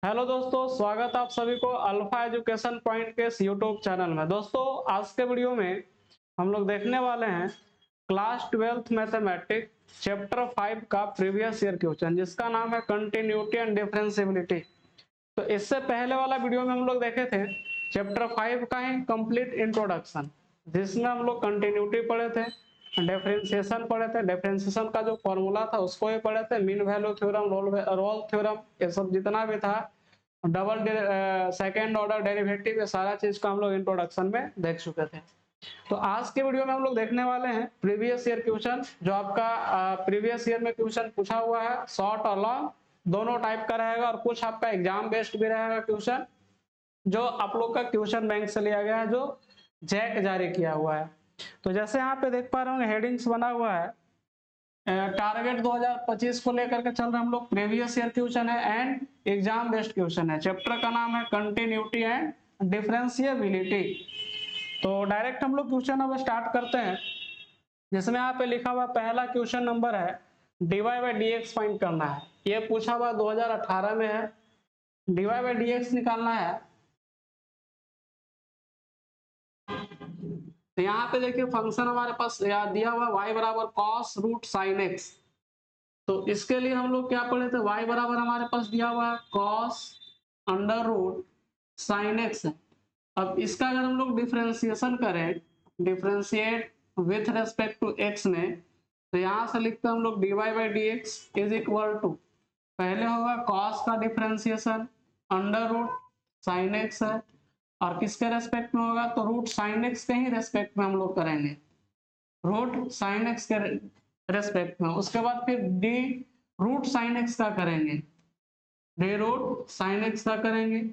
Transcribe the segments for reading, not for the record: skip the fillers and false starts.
Hello दोस्तों, स्वागत है आप सभी को अल्फा एजुकेशन पॉइंट के इस यूट्यूब चैनल में। दोस्तों, आज के वीडियो में हम लोग देखने वाले हैं क्लास 12th मैथमेटिक्स चैप्टर 5 का प्रीवियस ईयर क्वेश्चन, जिसका नाम है कंटिन्यूटी एंड डिफरेंशिएबिलिटी। तो इससे पहले वाला वीडियो में हम लोग देखे थे चैप्टर 5 का ही कंप्लीट इंट्रोडक्शन, जिसमें हम लोग कंटिन्यूटी पढ़े थे, डिफरेंशिएशन पढ़े थे, डिफरेंशिएशन का जो फॉर्मूला था उसको भी पढ़े थे, mean value theorem, Rolle theorem, ये सब जितना भी था, डबल सेकेंड ऑर्डर डेरिवेटिव, ये सारा चीज का हम लोग इंट्रोडक्शन में देख चुके थे। तो आज के वीडियो में हम लोग देखने वाले हैं प्रीवियस ईयर क्वेश्चन, जो आपका प्रीवियस ईयर में क्वेश्चन पूछा हुआ है, शॉर्ट और लॉन्ग दोनों टाइप का रहेगा, और कुछ आपका एग्जाम बेस्ड भी रहेगा क्वेश्चन, जो आप लोग का क्वेश्चन बैंक से लिया गया है, जो जैक जारी किया हुआ है। तो जैसे यहाँ पे देख पा रहे होंगे हेडिंग्स बना हुआ है, टारगेट 2025 को लेकर के चल रहे हम लोग, प्रीवियस ईयर क्वेश्चन है एंड एग्जाम बेस्ड क्वेश्चन है। चैप्टर का नाम है कंटिन्यूटी एंड डिफरेंशिएबिलिटी। तो डायरेक्ट हम लोग क्वेश्चन अब स्टार्ट करते हैं, जिसमें यहाँ पे लिखा हुआ पहला क्वेश्चन नंबर है dy by d x find करना है। ये पूछा हुआ 2018 में है, dy बाई डी एक्स निकालना है। तो यहाँ पे देखिए फंक्शन हमारे पास दिया हुआ y बराबर कॉस रूट साइन एक्स। तो इसके लिए हम लोग क्या पढ़े थे, y बराबर हमारे पास दिया हुआ है cos under root sine x है। अब इसका अगर हम लोग डिफरेंशिएशन करें, differentiate with respect to x में, तो यहाँ से लिखते हैं हम लोग dy by d x is equal to, पहले होगा कॉस का differentiation under root sine x है, और किसके रेस्पेक्ट में होगा, तो रूट साइन एक्स के ही रेस्पेक्ट में हम लोग करेंगे, रूट साइन एक्स के रेस्पेक्ट में। उसके बाद फिर डी रूट साइन एक्स का करेंगे, डी रूट साइन एक्स का करेंगे,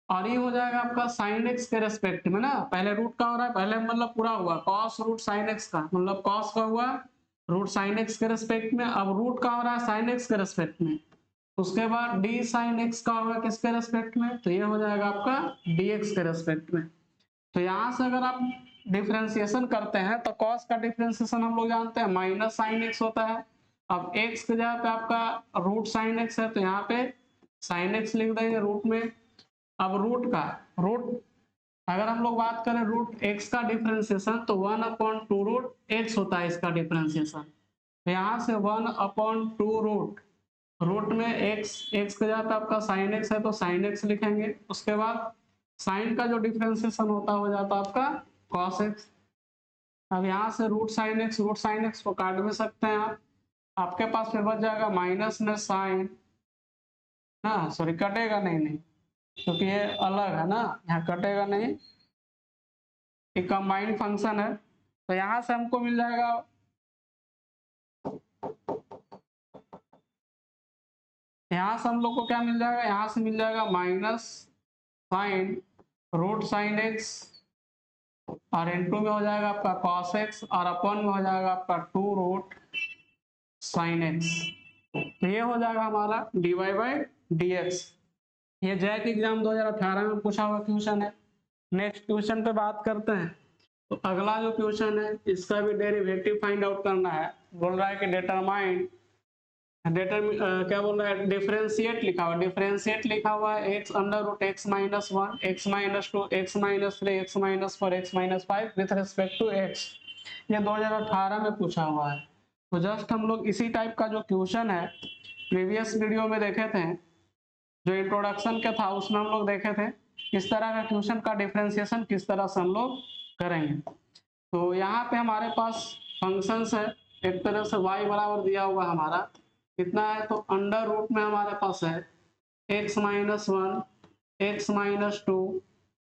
और ये हो जाएगा आपका साइन एक्स के रेस्पेक्ट में ना। पहले रूट का हो रहा है, पहले मतलब पूरा हुआ कॉस रूट साइन एक्स का, मतलब कॉस का हुआ रूट साइन एक्स के रेस्पेक्ट में, अब रूट का हो रहा है साइन एक्स के रेस्पेक्ट में। उसके बाद डी साइन एक्स का होगा किसके रेस्पेक्ट में, तो ये हो जाएगा आपका डी एक्स के रेस्पेक्ट में। तो यहाँ से अगर आप डिफरेंशिएशन करते हैं तो कॉस का डिफरेंशिएशन हम लोग जानते हैं माइनस साइन एक्स होता है। अब एक्स के जगह पे आपका रूट साइन एक्स है, तो यहाँ पे साइन एक्स लिख देंगे रूट में। अब रूट अगर हम लोग बात करें रूट एक्स का डिफरेंशिएशन, तो 1/2 रूट एक्स होता है इसका डिफरेंशिएशन। तो यहाँ से 1/2 रूट में एक्स के जगह पे आपका साइन एक्स है तो साइन एक्स लिखेंगे। उसके बाद साइन का जो डिफरेंशिएशन होता हो जाता है आपका कॉस एक्स। अब यहाँ से रूट साइन एक्स को काट भी सकते हैं आप, आपके पास फिर बच जाएगा माइनस में साइन, हाँ सॉरी कटेगा नहीं, क्योंकि ये अलग है ना, यहाँ कटेगा नहीं, ये कंबाइंड फंक्शन है। तो यहाँ से हमको मिल जाएगा, यहाँ से हम लोग को क्या मिल जाएगा, यहाँ से मिल जाएगा minus sine root sine x, और इनटू में हो जाएगा आपका कॉस एक्स, और अपन में हो जाएगा आपका 2 रूट साइन एक्स। तो ये हो जाएगा हमारा dy बाई डी एक्स। ये जैक एग्जाम 2018 में पूछा हुआ क्वेश्चन है। नेक्स्ट क्वेश्चन पे बात करते हैं। तो अगला जो क्वेश्चन है इसका भी डेरिवेटिव फाइंड आउट करना है। बोल रहा है कि डिटरमाइन क्या बोल रहा है, डिफरेंशिएट लिखा हुआ, डिफरेंशिएट लिखा हुआ है x under root x minus 1, x minus 2, x minus 3, x minus 4, x minus 5 with respect to x. ये 2018 में पूछा हुआ है। तो जस्ट हम लोग इसी टाइप का जो क्वेश्चन है प्रीवियस वीडियो में देखे थे, जो इंट्रोडक्शन का था उसमें हम लोग देखे थे किस तरह का क्वेश्चन का डिफरेंशिएशन किस तरह से हम लोग करेंगे। तो यहाँ पे हमारे पास फंक्शंस है, एक तरह से y बराबर दिया हुआ हमारा कितना है, तो अंडर रूट में हमारे पास है x माइनस 1, एक्स माइनस 2,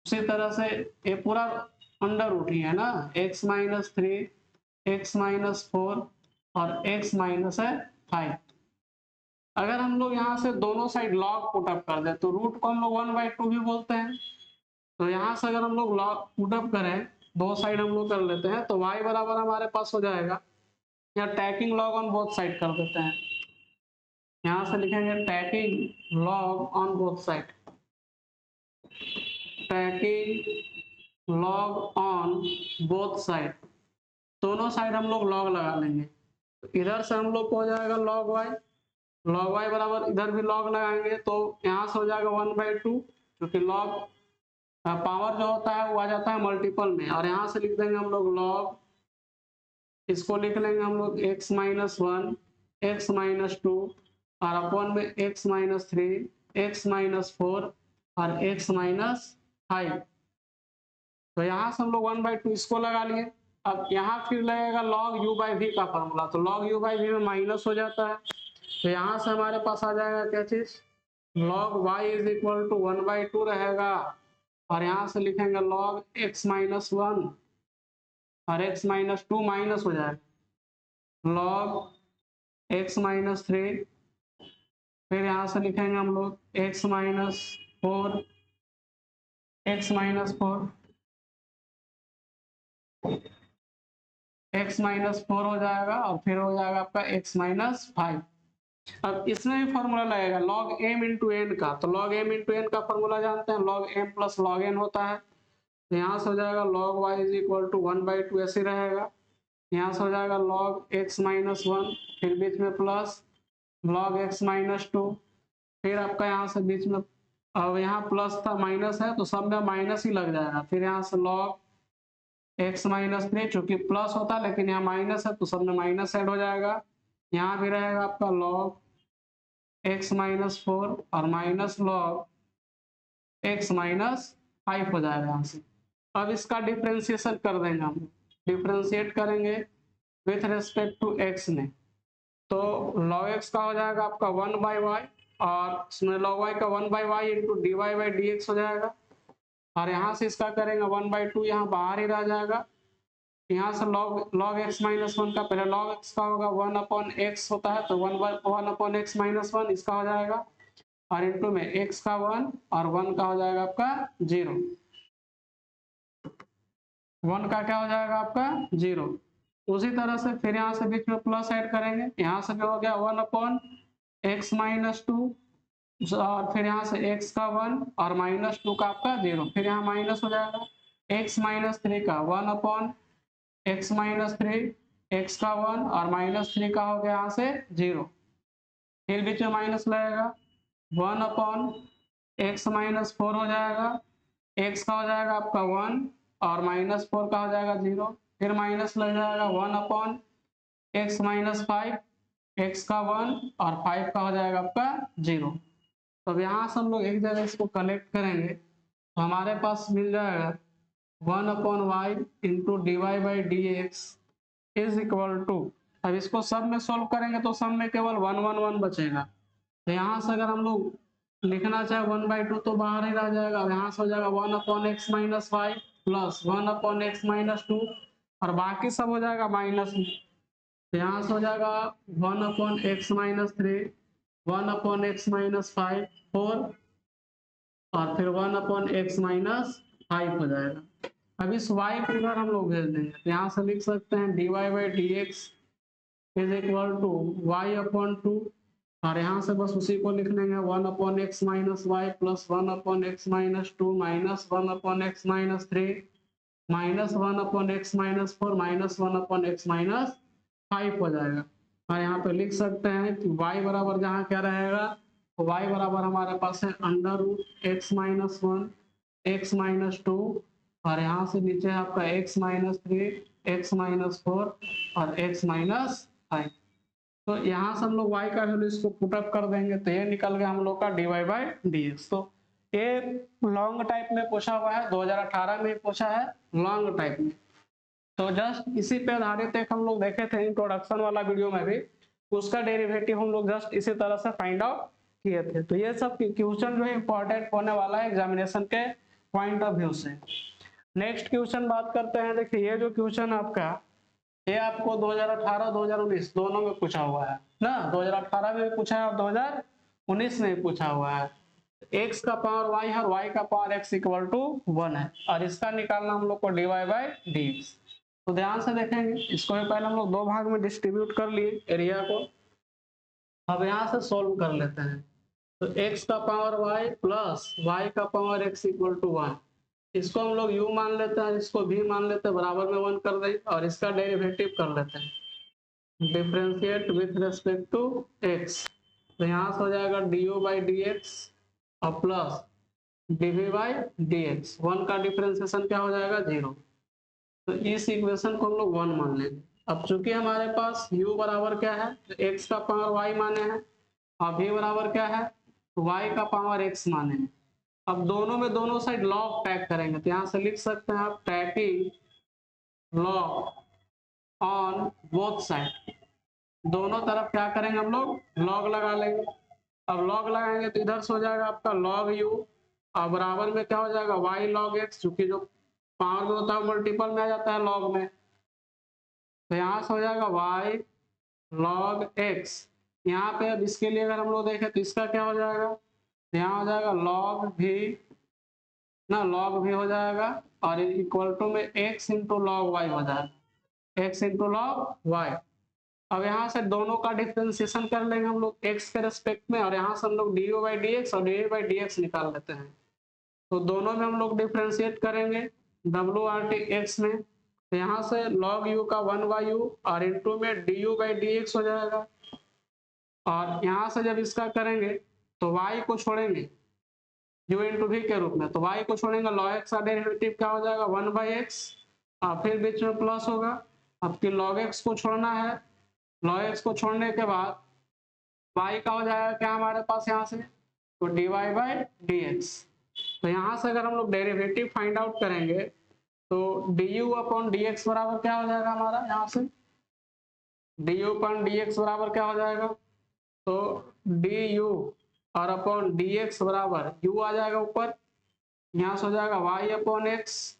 उसी तरह से ये पूरा अंडर रूट ही है ना, x माइनस 3, एक्स माइनस 4, और x माइनस है 5। अगर हम लोग यहाँ से दोनों साइड लॉग पुटअप कर दे तो रूट को हम लोग 1/2 भी बोलते हैं। तो यहाँ से अगर हम लोग लॉग पुटअप करें, दो साइड हम लोग कर लेते हैं, तो y बराबर हमारे पास हो जाएगा, या tacking log on both side कर देते हैं, यहाँ से लिखेंगे tacking log on both side, tacking log on both side, दोनों साइड हम लोग लॉग लगा लेंगे। तो इधर से हम लोग को हो जाएगा लॉग y, लॉग वाई बराबर इधर भी लॉग लगाएंगे तो यहाँ से हो जाएगा 1/2, क्योंकि लॉग पावर जो होता है वो आ जाता है मल्टीपल में, और यहाँ से लिख देंगे हम लोग लॉग, इसको लिख लेंगे हम लोग x माइनस 1, x माइनस 2 और अपॉन में x माइनस 3, x माइनस 4 और x माइनस 5। तो यहाँ से हम लोग 1/2 इसको लगा लिए। अब यहाँ फिर लगेगा log u बाई वी का फॉर्मूला, तो log u बाई वी में माइनस हो जाता है, तो यहाँ से हमारे पास आ जाएगा क्या चीज, log y is equal to 1/2 रहेगा, और यहाँ से लिखेंगे log x माइनस 1 और x माइनस 2 माइनस हो जाएगा log x माइनस 3, फिर यहाँ से लिखेंगे हम लोग x minus 4, x minus 4, x minus 4 हो जाएगा, और फिर हो जाएगा आपका x माइनस 5। अब इसमें भी फॉर्मूला लगेगा log m इंटू एन का, तो log m इंटू एन का फॉर्मूला जानते हैं, log m plus log n होता है, तो यहाँ से हो जाएगा log y is equal to 1/2 ऐसे रहेगा, यहाँ से हो जाएगा log x माइनस 1, फिर बीच में प्लस log x माइनस 2, फिर आपका यहाँ से बीच में, अब यहाँ प्लस था माइनस है तो सब में माइनस ही लग जाएगा, फिर यहाँ से log x माइनस 3, चूंकि प्लस होता है लेकिन यहाँ माइनस है तो सब में माइनस ऐड हो जाएगा, यहाँ भी रहेगा आपका log x माइनस 4 और माइनस log x माइनस 5 हो जाएगा यहाँ से। अब इसका डिफ्रेंशिएशन कर देंगे हम, डिफ्रेंशिएट करेंगे विथ रेस्पेक्ट टू x में, तो log x का हो जाएगा आपका 1/y, और इसमें log y का 1/y इंटू dy बाई dx हो जाएगा, और यहाँ से इसका करेंगे 1/2, यहाँ बाहर ही रह जाएगा, यहाँ से log x माइनस 1 का, पहले log x का होगा 1/x होता है, तो 1/x माइनस 1 इसका हो जाएगा, और इंटू में x का 1 और 1 का हो जाएगा आपका 0, 1 का क्या हो जाएगा आपका 0। उसी तरह से फिर यहाँ से बीच में प्लस ऐड करेंगे, यहाँ से क्या हो गया 1/x माइनस 2, और फिर यहाँ से x का 1 और माइनस 2 का आपका 0, फिर यहाँ माइनस हो जाएगा x माइनस 3 का 1/x माइनस 3, x का 1 और माइनस 3 का हो गया यहाँ से 0, फिर बीच में माइनस लगेगा 1/x माइनस 4 हो जाएगा, x का हो जाएगा आपका 1 और माइनस 4 का हो जाएगा 0, फिर माइनस लग जाएगा 1/x माइनस 5, x का 1 और 5 का हो जाएगा आपका 0। तो अब यहाँ से हम लोग एक जगह इसको कलेक्ट करेंगे, तो हमारे पास मिल जाएगा 1/y into d y by d x is equal to, अब इसको सब में सॉल्व करेंगे तो सब में केवल 1 1 1 बचेगा, तो यहाँ से अगर हम लोग लिखना चाहे 1/2 तो बाहर ही रह जाएगा, यहाँ से हो जाएगा 1/x minus 5 plus 1/x minus 2, और बाकी सब हो जाएगा माइनस में, तो यहाँ से हो जाएगा 1/x माइनस 3, 1/x माइनस 5 4, और फिर 1/x माइनस 5 हो जाएगा। अब इस y को इधर हम लोग भेज देंगे, तो यहाँ से लिख सकते हैं dy by d x is equal to y/2, और यहाँ से बस उसी को लिख लेंगे 1/x minus y plus 1/x minus 2 minus 1/x minus 3 minus 1/x minus 4 minus 1/x minus 5 हो जाएगा, और यहाँ पे लिख सकते हैं कि y बराबर जहाँ क्या रहेगा, y बराबर हमारे पास है √x माइनस 1 x माइनस 2, और यहाँ से नीचे है आपका x माइनस 3 x माइनस 4 और x माइनस 5। तो यहाँ से हम लोग y का वैल्यू इसको पुटअप कर देंगे, तो ये निकल गया हम लोग का dy बाई डी एक्स। तो ये लॉन्ग टाइप में पूछा हुआ है, 2018 में पूछा है लॉन्ग टाइप में, तो जस्ट इसी पे आधारित एक हम लोग देखे थे इंट्रोडक्शन वाला वीडियो में भी, उसका डेरिवेटिव हम लोग जस्ट इसी तरह से फाइंड आउट किए थे। तो ये सब क्वेश्चन जो है इंपॉर्टेंट होने वाला है एग्जामिनेशन के पॉइंट ऑफ व्यू से। नेक्स्ट क्वेश्चन बात करते हैं, देखिए ये जो क्वेश्चन आपका, ये आपको 2018 2019 दोनों में पूछा हुआ है ना, 2018 में भी पूछा है और 2019 में भी पूछा हुआ है। x का पावर y है और y का पावर x इक्वल टू 1 है, और इसका निकालना हम लोग को dy बाई डी एक्स। तो ध्यान से देखेंगे, इसको भी पहले हम लोग दो भाग में डिस्ट्रीब्यूट कर लिए एरिया को, अब यहाँ से सोल्व कर लेते हैं। तो x का पावर y प्लस y का पावर x इक्वल टू 1, इसको हम लोग u मान लेते हैं, इसको v मान लेते हैं, बराबर में 1 कर दें, और इसका डेरिवेटिव कर लेते हैं, differentiate with respect to x। तो यहाँ से हो जाएगा डी बाई डी एक्स और plus dv by d x. One का डिफरेंशिएशन क्या हो जाएगा 0। तो इस इक्वेशन को हम लोग 1 मान लेंगे। अब चूंकि हमारे पास u बराबर क्या है, तो x का पावर y माने हैं, और v बराबर क्या है, y का पावर x माने हैं। अब दोनों में दोनों साइड लॉग टैग करेंगे, तो यहाँ से लिख सकते हैं आप tagging log on both side. दोनों तरफ क्या करेंगे हम लोग, लॉग लगा लेंगे। अब लॉग लगाएंगे तो इधर से हो जाएगा आपका लॉग u और बराबर में क्या हो जाएगा y लॉग x, चूंकि जो पावर में होता है मल्टीपल में आ जाता है लॉग में। तो यहाँ से हो जाएगा y log x। यहाँ पे अब इसके लिए अगर हम लोग देखें तो इसका क्या हो जाएगा, तो यहाँ हो जाएगा log भी ना, log भी हो जाएगा और इक्वल टू में x इंटू लॉग वाई हो जाएगा, x इंटू लॉग वाई। अब यहाँ से दोनों का डिफरेंशिएशन कर लेंगे हम लोग x के रेस्पेक्ट में, और यहाँ से हम लोग डी बाई डी एक्स और डी बाई डी एक्स निकाल लेते हैं। तो दोनों में हम लोग डिफरेंशिएट करेंगे डब्ल्यू आर टी एक्स में। तो यहाँ से log u का 1 बाई यू और इंटू में D you by d x हो जाएगा। और यहाँ से जब इसका करेंगे तो y को छोड़ेंगे u इंटू v के रूप में, तो y को छोड़ेंगे log x का डेरिवेटिव क्या हो जाएगा 1 बाई एक्स, और फिर बीच में प्लस होगा। अब कि log x को छोड़ना है, log x को छोड़ने के बाद y का हो जाएगा क्या हमारे पास यहाँ से, तो d y by d x. तो यहाँ से अगर हम लोग डेरिवेटिव फाइंड आउट करेंगे तो D you upon D x बराबर क्या हो जाएगा हमारा, यहाँ से D you upon D x बराबर क्या हो जाएगा, तो डी यू और अपॉन डी एक्स बराबर यू आ जाएगा ऊपर, यहाँ से हो जाएगा वाई अपॉन एक्स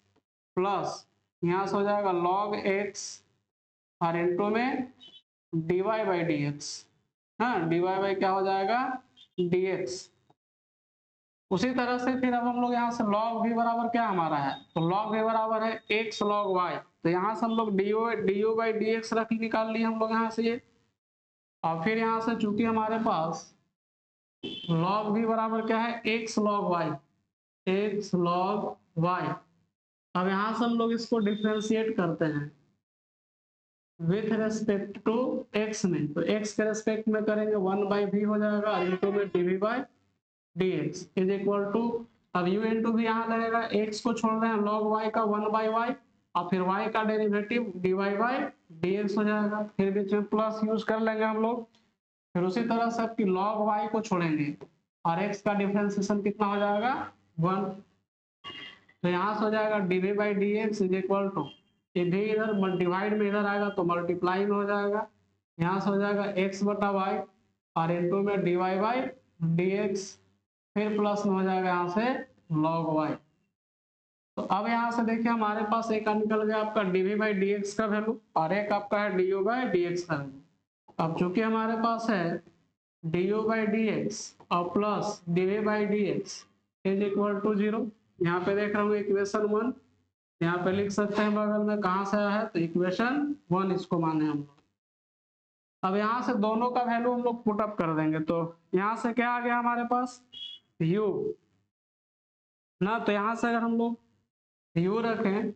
प्लस यहाँ से हो जाएगा लॉग एक्स और इंटू में d y by d x. हाँ, डी वाई बाई क्या हो जाएगा डी एक्स। उसी तरह से फिर अब हम लोग यहाँ से log v बराबर क्या हमारा है, तो log v बराबर है x log y। तो यहाँ से हम लोग D you by d x रख निकाल लिए हम लोग यहाँ से ये, और फिर यहाँ से चूंकि हमारे पास log v बराबर क्या है x log y, x log y। अब यहाँ से हम लोग इसको डिफ्रेंशिएट करते हैं विथ रेस्पेक्ट टू x में, तो x के रेस्पेक्ट में करेंगे 1 बाई v हो जाएगा और इंटू में d v by d x is equal to, अब u इंटू भी यहाँ लगेगा, x को छोड़ रहे हैं log y का 1 बाई y और फिर y का derivative d y by d x हो जाएगा, फिर बीच में प्लस यूज कर लेंगे हम लोग। फिर उसी तरह से आपकी log y को छोड़ेंगे और x का डिफरेंशिएशन कितना हो जाएगा 1। तो यहाँ से हो जाएगा d v by d x is equal to, ये भी इधर डिवाइड में इधर आएगा तो मल्टीप्लाई में हो जाएगा, यहाँ से हो जाएगा x बटा वाई और इंटू में d y by d x, फिर प्लस में हो जाएगा यहाँ से log y। तो अब यहाँ से देखिए हमारे पास एक निकल गया आपका dv बाई डी एक्स का वैल्यू और एक आपका है du बाई डी एक्स का वैल्यू। अब चूंकि हमारे पास है du बाई डी एक्स और plus dv by d x is equal to 0, यहाँ पे देख रहा हूँ इक्वेशन 1, यहाँ पे लिख सकते हैं बगल में कहाँ से आया है, तो इक्वेशन 1 इसको माने हम लोग। अब यहाँ से दोनों का वैल्यू हम लोग पुट अप कर देंगे, तो यहाँ से क्या आ गया हमारे पास u ना, तो यहाँ से अगर हम लोग u रखें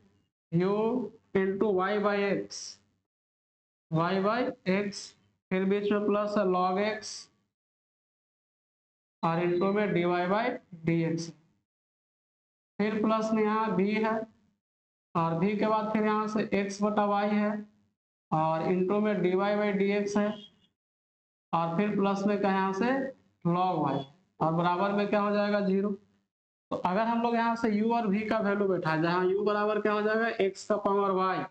u into y by x, y by x, फिर बीच में प्लस है log x और इंटू में d y by d x, फिर प्लस में यहाँ v है और v के बाद फिर यहाँ से x बटा y है और इंटू में d y by d x है और फिर प्लस में क्या यहाँ से log y और बराबर में क्या हो जाएगा 0। तो अगर हम लोग यहाँ से u और v का वैल्यू बैठा, जहाँ u बराबर क्या हो जाएगा x का पावर y,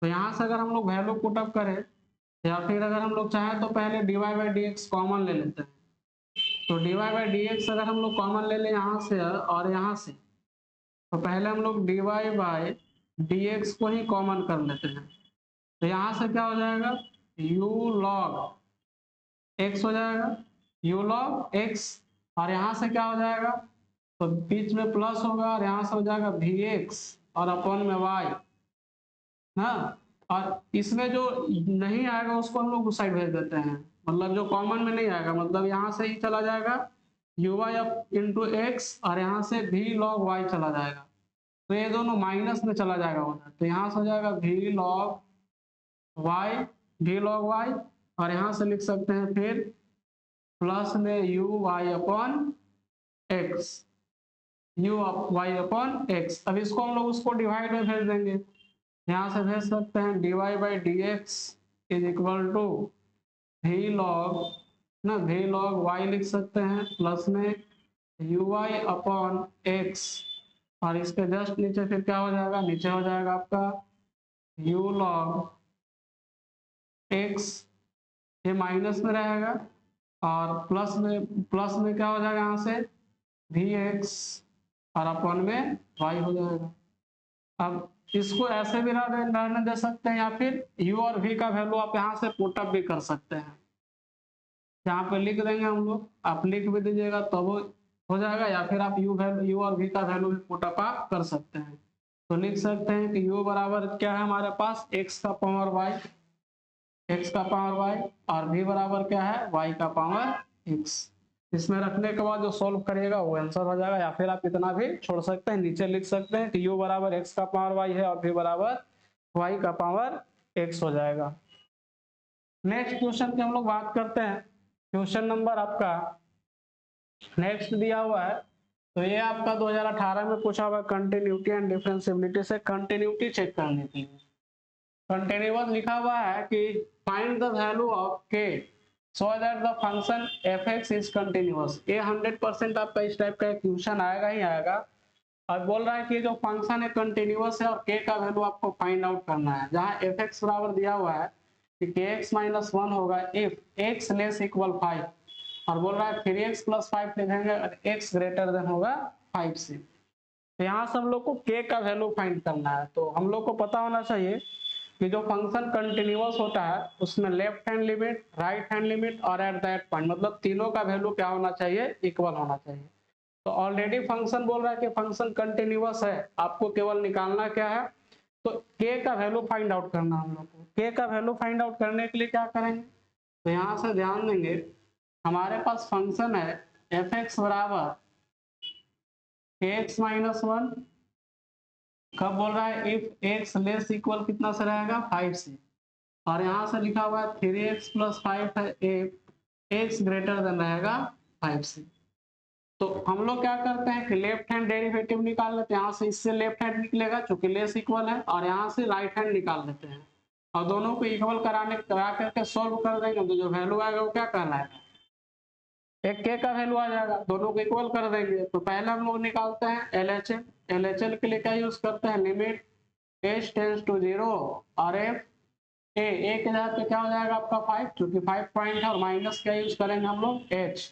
तो यहाँ से अगर हम लोग वैल्यू पुट अप करें या फिर अगर हम लोग चाहें तो पहले d y by d x common ले लेते हैं। तो d y by d x अगर हम लोग कॉमन ले लें यहाँ से और यहाँ से, तो पहले हम लोग d y by d x को ही कॉमन कर लेते हैं। तो यहाँ से क्या हो जाएगा u log x हो जाएगा, u log x और यहाँ से क्या हो जाएगा, तो बीच में प्लस होगा और यहाँ से हो जाएगा vx और अपॉन में y ना, और इसमें जो नहीं आएगा उसको हम लोग उस साइड भेज देते हैं, मतलब जो कॉमन में नहीं आएगा, मतलब यहाँ से ही चला जाएगा यू वाई इंटू एक्स और यहाँ से v log y चला जाएगा, तो ये दोनों माइनस में चला जाएगा उधर, तो यहाँ से हो जाएगा v log y और यहाँ से लिख सकते हैं फिर प्लस में u y upon x, u y upon x. अब इसको हम लोग उसको डिवाइड में भेज देंगे, यहाँ से भेज सकते हैं dy by d x is equal to v log ना, वी लॉग वाई लिख सकते हैं प्लस में यू वाई अपॉन एक्स, और इसके जस्ट नीचे फिर क्या हो जाएगा, नीचे हो जाएगा आपका यू लॉग एक्स, ये माइनस में रहेगा और प्लस में क्या हो जाएगा यहाँ से वी एक्स और अपॉन में वाई हो जाएगा। अब इसको ऐसे भी रहने दे सकते हैं, या फिर u और v का वैल्यू आप यहाँ से पुटअप भी कर सकते हैं, यहाँ पे लिख देंगे हम लोग, आप लिख भी दीजिएगा तो वो हो जाएगा, या फिर आप u और v का वैल्यू भी पुटअप आप कर सकते हैं। तो लिख सकते हैं कि u बराबर क्या है हमारे पास x का पावर y, x का पावर y, और v बराबर क्या है y का पावर x। इसमें रखने के बाद जो सॉल्व करिएगा वो आंसर हो जाएगा, या फिर आप इतना भी छोड़ सकते हैं, नीचे लिख सकते हैं कि u बराबर x का पावर y है और v बराबर y का पावर x हो जाएगा। नेक्स्ट क्वेश्चन की हम लोग बात करते हैं। क्वेश्चन नंबर आपका नेक्स्ट दिया हुआ है, तो ये आपका 2018 में पूछा हुआ कंटिन्यूटी एंड डिफरेंशिएबिलिटी से कंटिन्यूटी चेक करने के लिए। कंटिन्यूअस लिखा हुआ है कि find the value of k so that the function fx is continuous। ये 100% आपका इस टाइप का क्वेश्चन आएगा ही आएगा। और बोल रहा है कि जो फंक्शन है कंटिन्यूअस है और k का वैल्यू आपको फाइंड आउट करना है, जहां fx बराबर दिया हुआ है कि kx माइनस 1 होगा इफ x लेस इक्वल 5, और बोल रहा है 3x प्लस 5 लिखेंगे और x ग्रेटर देन होगा 5 से। तो यहाँ से हम लोग को k का वैल्यू फाइंड करना है। तो हम लोग को पता होना चाहिए कि जो फंक्शन कंटिन्यूअस होता है उसमें left hand limit, right hand limit और एट दैट पॉइंट, मतलब तीनों का वैल्यू क्या होना चाहिए, इक्वल होना चाहिए। तो ऑलरेडी फंक्शन बोल रहा है कि फंक्शन कंटिन्यूअस है, आपको केवल निकालना क्या है, तो k का वैल्यू फाइंड आउट करना। हम लोग को k का वैल्यू फाइंड आउट करने के लिए क्या करेंगे, तो यहाँ से ध्यान देंगे हमारे पास फंक्शन है f(x) बराबर kx माइनस 1, कब बोल रहा है इफ x लेस इक्वल कितना से रहेगा 5 से, और यहाँ से लिखा हुआ है 3x प्लस 5 है if x ग्रेटर देन रहेगा 5 से। तो हम लोग क्या करते हैं कि लेफ्ट हैंड डेरिवेटिव निकाल लेते हैं, यहाँ से इससे लेफ्ट हैंड निकलेगा चूंकि लेस इक्वल है, और यहाँ से राइट हैंड निकाल लेते हैं और दोनों को इक्वल करा करके सॉल्व कर देंगे, तो जो वैल्यू आएगा वो क्या कहलाएगा, एक k का वैल्यू आ जाएगा, दोनों को इक्वल कर देंगे। तो पहले हम लोग निकालते हैं LHS, LHS के लिए क्या यूज करते हैं, लिमिट h टेंड्स टू 0 और f a के जगह पे क्या हो जाएगा आपका 5, क्योंकि 5 पॉइंट है, और माइनस क्या यूज करेंगे हम लोग h।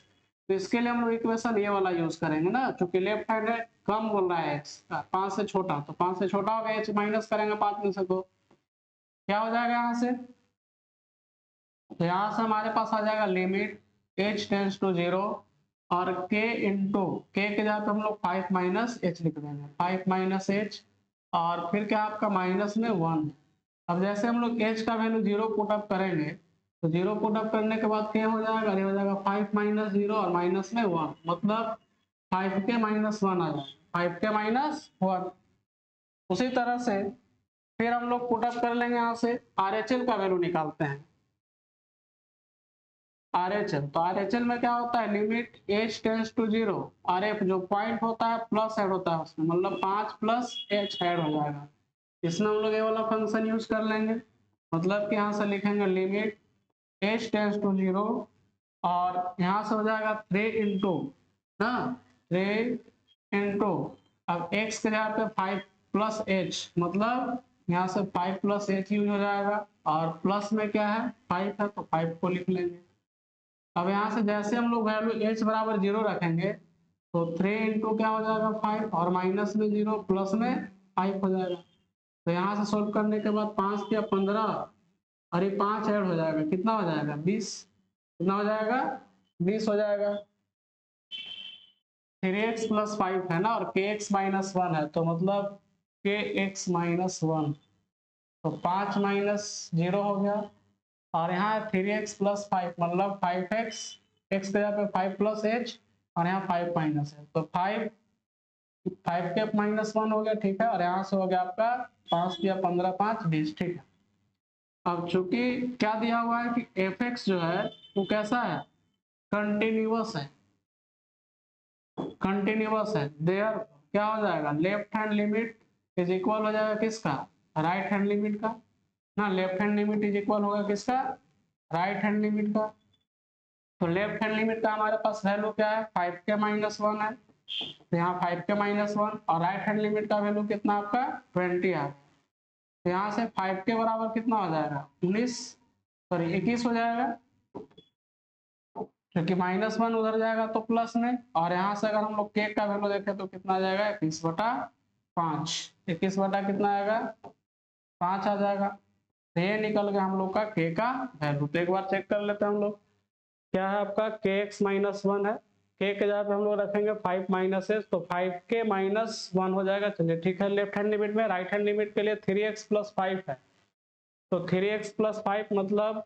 तो इसके लिए हम लोग इक्वेशन ये वाला यूज करेंगे ना, क्योंकि लेफ्ट हैंड है कम बोल रहा है x 5 से छोटा, तो 5 से छोटा होगा h, माइनस करेंगे 5 में से 2, क्या हो जाएगा यहाँ से, तो यहाँ से हमारे पास आ जाएगा लिमिट h टेंड्स टू 0 और k इंटू k के जगह पे हम लोग 5 माइनस h लिख देंगे, 5 माइनस h, और फिर क्या आपका माइनस में 1। अब जैसे हम लोग h का वैल्यू 0 पुटअप करेंगे, तो 0 पुटअप करने के बाद क्या हो जाएगा, ये हो जाएगा 5 माइनस 0 और माइनस में 1, मतलब 5k माइनस 1 आ जाएगा, 5k माइनस 1। उसी तरह से फिर हम लोग पुटअप कर लेंगे, यहाँ से RHL का वैल्यू निकालते हैं, RHL। तो RHL में क्या होता है, लिमिट h टेंड्स टू 0 और f जो पॉइंट होता है प्लस ऐड होता है उसमें, मतलब 5 प्लस h ऐड हो जाएगा। इसमें हम लोग ये वाला फंक्शन यूज कर लेंगे, मतलब कि यहाँ से लिखेंगे लिमिट h टेंड्स टू 0 और यहाँ से हो जाएगा 3 इंटू ना 3 इंटू, अब x के जगह पे 5 प्लस h, मतलब यहाँ से 5 प्लस h यूज हो जाएगा, और प्लस में क्या है 5 है तो 5 को लिख लेंगे। अब यहाँ से जैसे हम लोग वैल्यू h बराबर 0 रखेंगे, तो 3 इंटू क्या हो जाएगा 5 और माइनस में 0 प्लस में 5 हो जाएगा। तो यहाँ से सोल्व करने के बाद 5 या 15 और ये 5 ऐड हो जाएगा, कितना हो जाएगा 20, कितना हो जाएगा 20 हो जाएगा। 3x प्लस 5 है ना, और kx माइनस 1 है, तो मतलब kx माइनस 1, तो 5 माइनस 0 हो गया, और यहाँ 3x प्लस 5 मतलब 5x, x के जगह पे 5 प्लस h और यहाँ 5 माइनस है, तो 5 के माइनस 1 हो गया, ठीक है, और यहाँ से हो गया आपका 5 या 15 5 20, ठीक है। अब चूंकि क्या दिया हुआ है कि fx जो है वो कैसा है, कंटिन्यूअस है, कंटिन्यूअस है, देयर क्या हो जाएगा, left hand limit is equal हो जाएगा किसका, राइट हैंड लिमिट का ना। Left hand limit is equal होगा किसका, राइट हैंड लिमिट का। तो लेफ्ट हैंड लिमिट का हमारे पास वैल्यू क्या है, 5k-1 है, तो यहाँ 5k-1 और राइट हैंड लिमिट का वैल्यू कितना आपका 20 है। तो यहाँ से 5k बराबर कितना हो जाएगा 19, सॉरी 21 हो जाएगा, क्योंकि -1 उधर जाएगा तो प्लस में, और यहाँ से अगर हम लोग के का वैल्यू देखें तो कितना आ जाएगा 21/5, 21 बटा कितना आएगा 5 आ जाएगा। तो ये निकल गया हम लोग का के का वैल्यू। तो एक बार चेक कर लेते हैं हम लोग, क्या है आपका kx-1 है, के के जगह पे हम लोग रखेंगे 5 - तो 5k-1 हो जाएगा। चलिए ठीक है, लेफ्ट हैंड लिमिट में, राइट हैंड लिमिट के लिए 3x + 5 है, तो 3x + 5 मतलब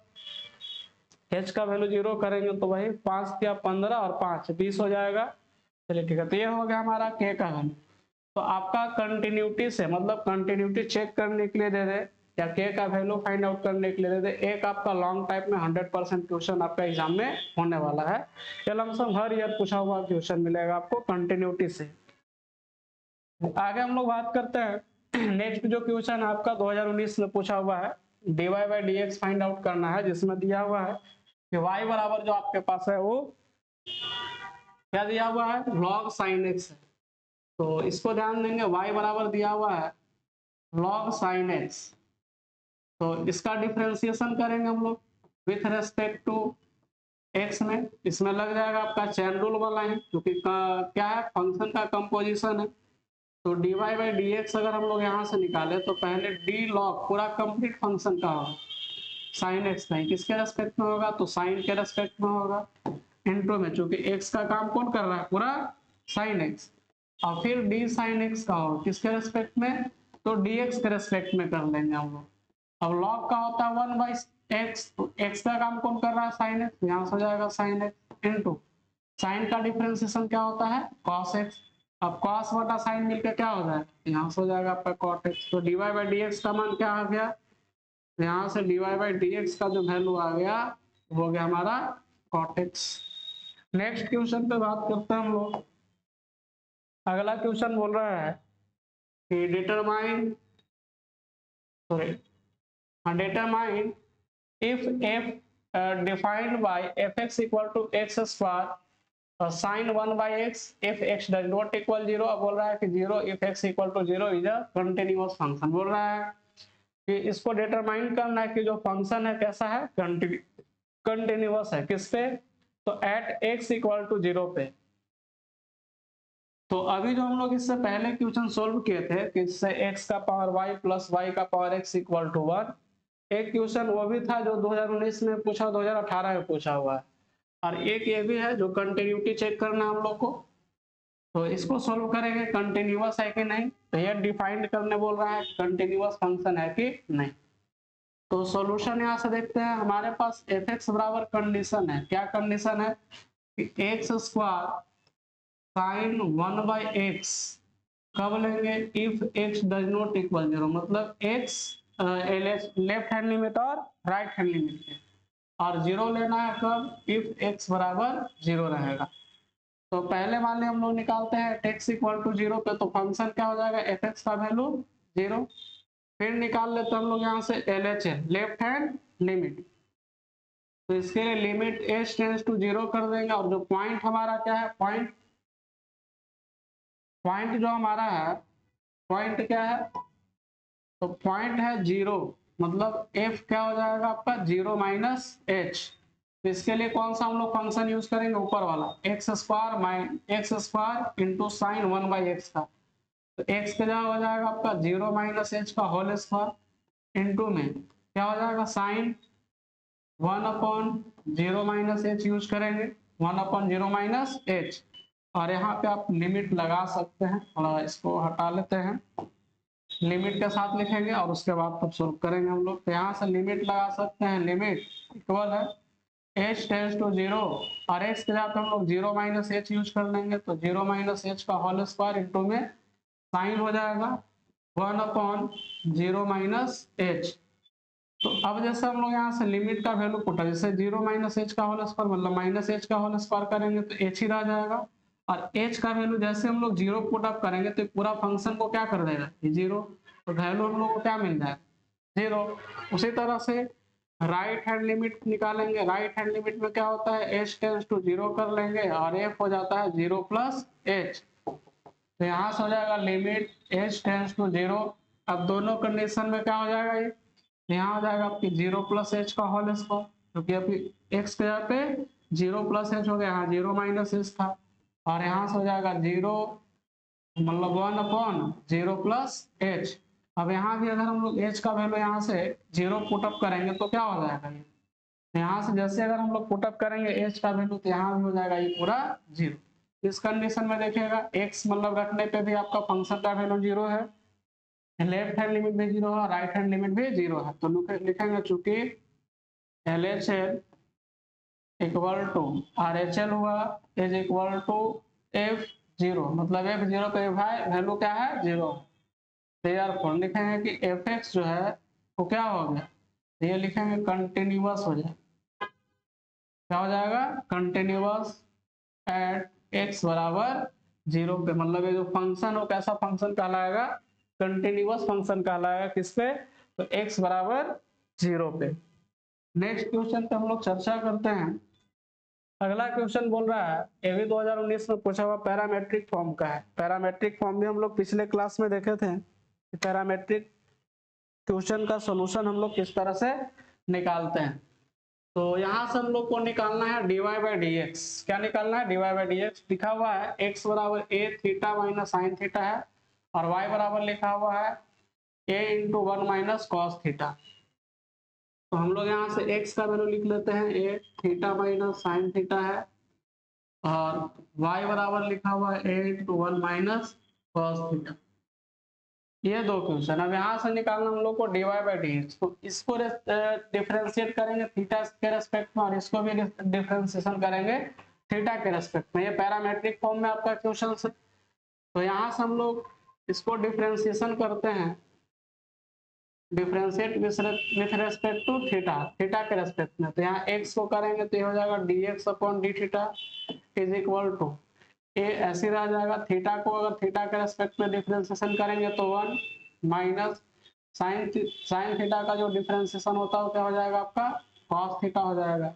h का वैल्यू 0 करेंगे तो वही 5 या 15 और 5 20 हो जाएगा। चलिए ठीक है, तो ये हो गया हमारा k का वैल्यू। तो आपका कंटिन्यूटी से मतलब कंटिन्यूटी चेक करने के लिए दे दे या k का वैल्यू फाइंड आउट करने के लिए दे दे, एक आपका लॉन्ग टाइप में 100% क्वेश्चन आपका एग्जाम में होने वाला है। ये लमसम हर ईयर पूछा हुआ क्वेश्चन मिलेगा आपको कंटिन्यूटी से। आगे हम लोग बात करते हैं नेक्स्ट जो क्वेश्चन आपका 2019 में पूछा हुआ है, dy/dx फाइंड आउट करना है, जिसमें दिया हुआ है कि y बराबर जो आपके पास है वो क्या दिया हुआ है, log sin x है। तो इसको ध्यान देंगे, y बराबर दिया हुआ है log sin x, तो इसका डिफरेंशिएशन करेंगे हम लोग विथ रेस्पेक्ट टू x में। इसमें लग जाएगा आपका चैन रूल वाला है, क्योंकि क्या है फंक्शन का कंपोजिशन है। तो dy/dx अगर हम लोग यहाँ से निकाले तो पहले d log पूरा कंप्लीट फंक्शन का होगा, sin x नहीं, किसके रेस्पेक्ट में होगा, तो sin के रेस्पेक्ट में होगा, इनटू में, चूंकि x का काम कौन कर रहा है पूरा sin x, और फिर d sin x का होगा किसके रेस्पेक्ट में, तो dx के रेस्पेक्ट में कर लेंगे हम लोग। अब log का होता है 1/x, तो x का काम कौन कर रहा है sin x, यहाँ से हो जाएगा sin x इनटू sin का डिफरेंशिएशन क्या होता है cos x, अब cos बटा sin मिलकर क्या हो जाएगा, यहाँ से हो जाएगा आपका cot x। तो dy/dx का मान क्या आ गया, यहाँ से dy/dx का जो वैल्यू आ गया वो हो गया हमारा cot x। नेक्स्ट क्वेश्चन पे बात करते हैं हम लोग। अगला क्वेश्चन बोल रहा है कि determine if f defined by fx equal to x square sin 1/x if x does not equal 0। अब बोल रहा है कि 0 if x equal to 0 is a continuous function। बोल रहा है कि इसको डिटरमाइन करना है कि जो फंक्शन है कैसा है, कंटिन्यूअस है, किस पे, तो एट x इक्वल टू 0 पे। तो अभी जो हम लोग इससे पहले क्वेश्चन सोल्व किए थे कि इससे x का पावर y प्लस y का पावर x इक्वल टू 1, एक क्वेश्चन वो भी था जो 2019 में पूछा, 2018 में पूछा हुआ है, और एक ये भी है जो कंटिन्यूटी चेक करना हम लोग को। तो इसको सोल्व करेंगे कंटिन्यूअस है कि नहीं, तो ये डिफाइंड करने बोल रहा है कंटिन्यूअस फंक्शन है कि नहीं। तो सॉल्यूशन यहाँ से देखते हैं, हमारे पास fx बराबर कंडीशन है, क्या कंडीशन है कि x² sin 1/x कब लेंगे, if x does not equal 0, मतलब x लेफ्ट हैंड लिमिट और राइट हैंड लिमिट के, और 0 लेना है कब, इफ x बराबर 0 रहेगा। तो पहले मान लिया हम लोग निकालते हैं x इक्वल टू 0 पे, तो फंक्शन क्या हो जाएगा fx का वैल्यू 0। फिर निकाल लेते हैं हम लोग यहाँ से LHS लेफ्ट हैंड लिमिट, तो इसके लिए लिमिट h टेंड्स टू 0 कर देंगे, और जो पॉइंट हमारा क्या है, पॉइंट जो हमारा है, पॉइंट क्या है, तो पॉइंट है 0, मतलब f क्या हो जाएगा आपका 0 - h। तो इसके लिए कौन सा हम लोग फंक्शन यूज करेंगे, ऊपर वाला x² इंटू साइन 1/x का, तो x के जगह हो जाएगा आपका 0 - h का होल स्क्वायर इंटू में क्या हो जाएगा साइन 1/0 - h यूज करेंगे, 1/0 - h, और यहाँ पे आप लिमिट लगा सकते हैं, थोड़ा इसको हटा लेते हैं, लिमिट के साथ लिखेंगे और उसके बाद तब सोल्व करेंगे हम लोग। तो यहाँ से लिमिट लगा सकते हैं, लिमिट इक्वल है h टेंड्स टू 0, और x के साथ हम लोग 0 - h यूज कर लेंगे, तो 0 - h का होल स्क्वायर इंटू में साइन हो जाएगा 1/0 - h, तो अब जैसे हम लोग यहाँ से लिमिट का वैल्यू पुट है, जैसे 0 माइनस एच का होल स्क्वायर मतलब माइनस एच का होल स्क्वायर करेंगे तो एच ही रह जाएगा, और एच का वैल्यू जैसे हम लोग 0 पुट अप करेंगे तो पूरा फंक्शन को क्या कर देगा, 0, तो वैल्यू हम लोग को क्या मिल जाएगा, 0। उसी तरह से राइट हैंड लिमिट निकालेंगे, राइट हैंड लिमिट में क्या होता है, एच टेंस टू 0 कर लेंगे और एफ हो जाता है 0 प्लस एच, तो यहाँ से हो जाएगा लिमिट एच टेंस टू 0। अब दोनों कंडीशन में क्या हो जाएगा, ये यहाँ हो जाएगा आपकी 0 प्लस एच का होल स्क्वायर, क्योंकि अभी एक्स के यहाँ पे 0 प्लस एच हो गया, यहाँ 0 माइनस एच था, और यहाँ से हो जाएगा 0 मतलब 1 अपॉन 0 प्लस एच। अब यहाँ भी अगर हम लोग एच का वैल्यू यहाँ से 0 पुटअप करेंगे तो क्या हो जाएगा, ये यहाँ से जैसे अगर हम लोग पुटअप करेंगे एच का वैल्यू तो यहाँ भी हो जाएगा ये पूरा 0। इस कंडीशन में देखिएगा एक्स मतलब रखने पे भी आपका फंक्शन का वैल्यू 0 है, लेफ्ट हैंड लिमिट भी 0 है, राइट हैंड लिमिट भी 0 है, तो लिखेंगे चूंकि L H L equal to R H L हुआ इज इक्वल टू एफ 0, मतलब एफ 0 पे वैल्यू क्या है, 0 है, देयरफॉर लिखेंगे कि एफ एक्स जो है वो क्या हो गया, ये लिखेंगे कंटिन्यूअस हो जाए, क्या हो जाएगा, कंटिन्यूअस एट एक्स बराबर 0 पे, मतलब ये जो फंक्शन हो कैसा फंक्शन कहलाएगा, कंटिन्यूअस फंक्शन कहलाएगा, किस पे, तो x बराबर 0 पे। नेक्स्ट क्वेश्चन पे हम लोग चर्चा करते हैं। अगला क्वेश्चन बोल रहा है, ये भी 2019 में पूछा हुआ पैरामेट्रिक फॉर्म का है। पैरामेट्रिक फॉर्म भी हम लोग पिछले क्लास में देखे थे कि पैरामेट्रिक क्वेश्चन का सॉल्यूशन हम लोग किस तरह से निकालते हैं। तो यहाँ से हम लोग को निकालना है dy बाई डी एक्स, क्या निकालना है, dy बाई डी एक्स। लिखा हुआ है x बराबर a theta minus sine theta है, और y बराबर लिखा हुआ है a into 1 minus cos theta. तो हम लोग यहाँ से x का वैल्यू लिख लेते हैं a theta minus sine theta है, और y बराबर लिखा हुआ है a into 1 minus cos theta. ये दो क्वेश्चन। अब यहाँ से निकालना हम लोग को dy बाई डी एक्स, तो इसको डिफरेंशिएट करेंगे थीटा के रेस्पेक्ट में, और इसको भी डिफरेंशिएशन करेंगे थीटा के रेस्पेक्ट में। ये पैरामेट्रिक फॉर्म में आपका क्वेश्चन है। तो यहाँ से हम लोग इसको डिफरेंशिएशन करते हैं, differentiate with respect to theta, theta के रेस्पेक्ट में। तो यहाँ x को करेंगे तो ये हो जाएगा dx upon d theta is equal to a, ऐसे रह जाएगा। थीटा को अगर थीटा के रेस्पेक्ट में डिफरेंशिएशन करेंगे तो 1 माइनस साइन थीटा का जो डिफरेंशिएशन होता है वो क्या हो जाएगा आपका, cos थीटा हो जाएगा,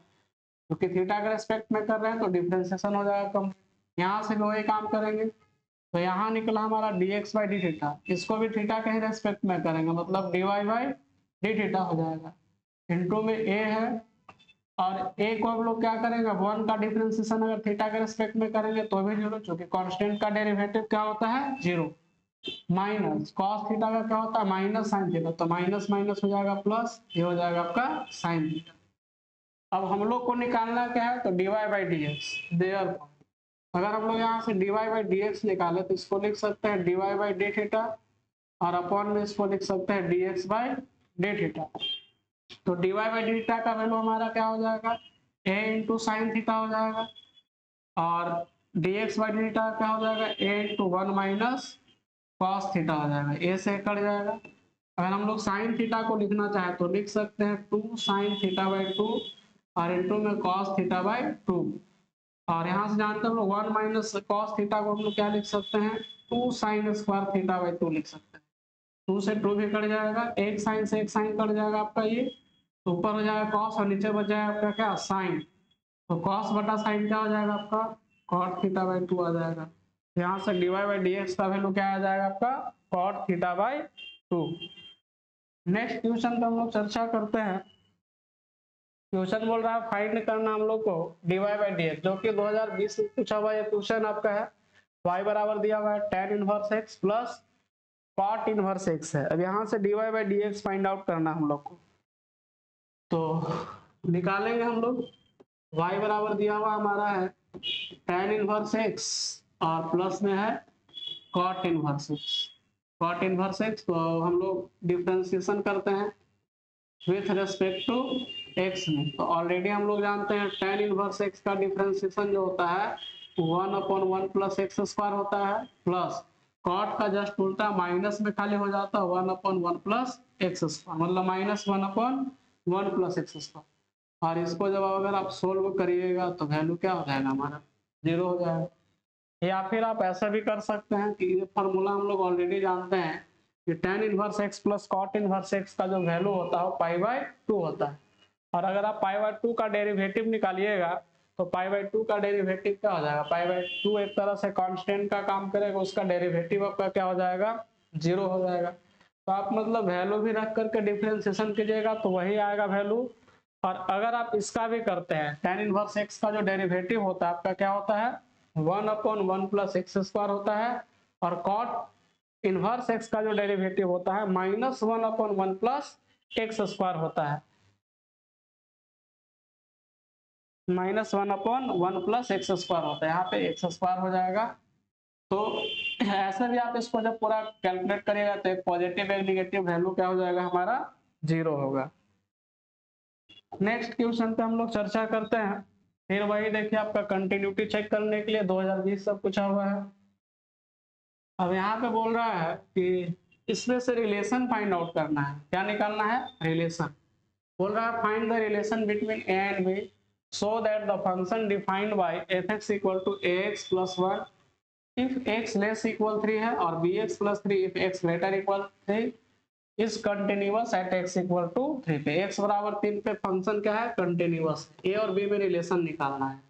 क्योंकि थीटा के रेस्पेक्ट में कर रहे हैं तो डिफरेंशिएशन हो जाएगा कम। यहाँ से वही काम करेंगे, तो यहाँ निकला हमारा dx बाई डी थीटा, इसको भी थीटा के ही रेस्पेक्ट में करेंगे, मतलब dy बाई डी थीटा हो जाएगा। इनटू में a है, और a को हम लोग क्या करेंगे, 1 का डिफरेंशिएशन अगर थीटा के रेस्पेक्ट में करेंगे तो भी 0, क्योंकि कांस्टेंट का डेरिवेटिव क्या होता है, 0। माइनस cos थीटा का क्या होता है, माइनस साइन थीटा, तो माइनस माइनस हो जाएगा प्लस, ये हो जाएगा आपका साइन थीटा। अब हम लोग को निकालना क्या है, तो dy by d x. Therefore अगर हम लोग यहाँ से dy बाई डी एक्स निकाले तो इसको लिख सकते हैं dy बाई डी थीटा, और अपॉन में इसको लिख सकते हैं dx बाई डी थीटा। तो dy बाई डी थीटा का वैल्यू हमारा क्या हो जाएगा, a इंटू साइन थीटा हो जाएगा, और dx बाई डी थीटा क्या हो जाएगा, a into 1 minus cos theta हो जाएगा, a से कट जाएगा। अगर हम लोग साइन थीटा को लिखना चाहे तो लिख सकते हैं 2 साइन थीटा बाई 2, और इंटू में कॉस थीटा बाई 2, और यहाँ से जानते हैं हम लोग 1 माइनस कॉस थीटा को हम लोग क्या लिख सकते हैं, 2 साइन स्क्वायर थीटा बाई 2 लिख सकते हैं। 2 से 2 भी कट जाएगा, एक साइन से एक साइन कट जाएगा आपका, ये तो ऊपर हो जाएगा कॉस और नीचे बच जाएगा आपका क्या, साइन। तो कॉस बटा साइन क्या हो जाएगा आपका, कॉट थीटा बाई 2 आ जाएगा। यहाँ से dy बाई डी एक्स का वैल्यू क्या आ जाएगा आपका, cot theta by 2। Next question पे हम लोग चर्चा करते हैं। क्वेश्चन बोल रहा है फाइंड करना हम लोग को dy बाई डी एक्स, जो कि 2020 में पूछा हुआ ये क्वेश्चन आपका है। y बराबर दिया हुआ है tan inverse x plus cot inverse x है। अब यहाँ से dy by d x find out करना हम लोग को, तो निकालेंगे हम लोग। y बराबर दिया हुआ हमारा है tan इनवर्स x, और प्लस में है cot inverse x। cot inverse x तो हम लोग डिफरेंशिएशन करते हैं विथ रेस्पेक्ट टू x में। तो ऑलरेडी हम लोग जानते हैं tan इनवर्स x का डिफरेंशिएशन जो होता है 1 अपॉन 1 प्लस एक्स स्क्वायर होता है, प्लस cot का जस्ट उल्टा माइनस में खाली हो जाता है 1 अपॉन 1 प्लस एक्स स्क्वायर, मतलब -1/1 प्लस एक्स स्क्वायर। और इसको जब अगर आप सोल्व करिएगा तो वैल्यू क्या हो जाएगा हमारा 0 हो जाएगा। या फिर आप ऐसा भी कर सकते हैं कि ये फार्मूला हम लोग ऑलरेडी जानते हैं कि tan inverse x plus cot inverse x का जो वैल्यू होता है वो π/2 होता है। और अगर आप π/2 का डेरिवेटिव निकालिएगा तो π/2 का डेरिवेटिव क्या हो जाएगा, π/2 एक तरह से कांस्टेंट का काम करेगा, उसका डेरिवेटिव आपका क्या हो जाएगा 0 हो जाएगा। तो आप मतलब वैल्यू भी रख करके डिफरेंशिएशन कीजिएगा तो वही आएगा वैल्यू। और अगर आप इसका भी करते हैं tan इनवर्स x का जो डेरिवेटिव होता है आपका क्या होता है 1/1 प्लस एक्स स्क्वायर होता है। और cot इनवर्स x का जो डेरिवेटिव होता है -1/1 प्लस एक्स स्क्वायर होता है, -1/1 प्लस एक्स स्क्वायर होता है, यहाँ पे एक्स स्क्वायर हो जाएगा। तो ऐसे भी आप इसको जब पूरा कैलकुलेट करिएगा तो एक पॉजिटिव एक निगेटिव वैल्यू क्या हो जाएगा हमारा 0 होगा। नेक्स्ट क्वेश्चन पे हम लोग चर्चा करते हैं। फिर वही देखिए आपका कंटिन्यूटी चेक करने के लिए 2020 सब पूछा हुआ है। अब यहाँ पे बोल रहा है कि इसमें से रिलेशन फाइंड आउट करना है, क्या निकालना है रिलेशन। बोल रहा है find the relation between a and b so that the function defined by f(x) = ax + 1 if x less equal 3 है और bx + 3 if x greater equal 3 is continuous at x = 3 पे x बराबर 3 पे फंक्शन क्या है कंटिन्यूअस। a और b में relation निकालना है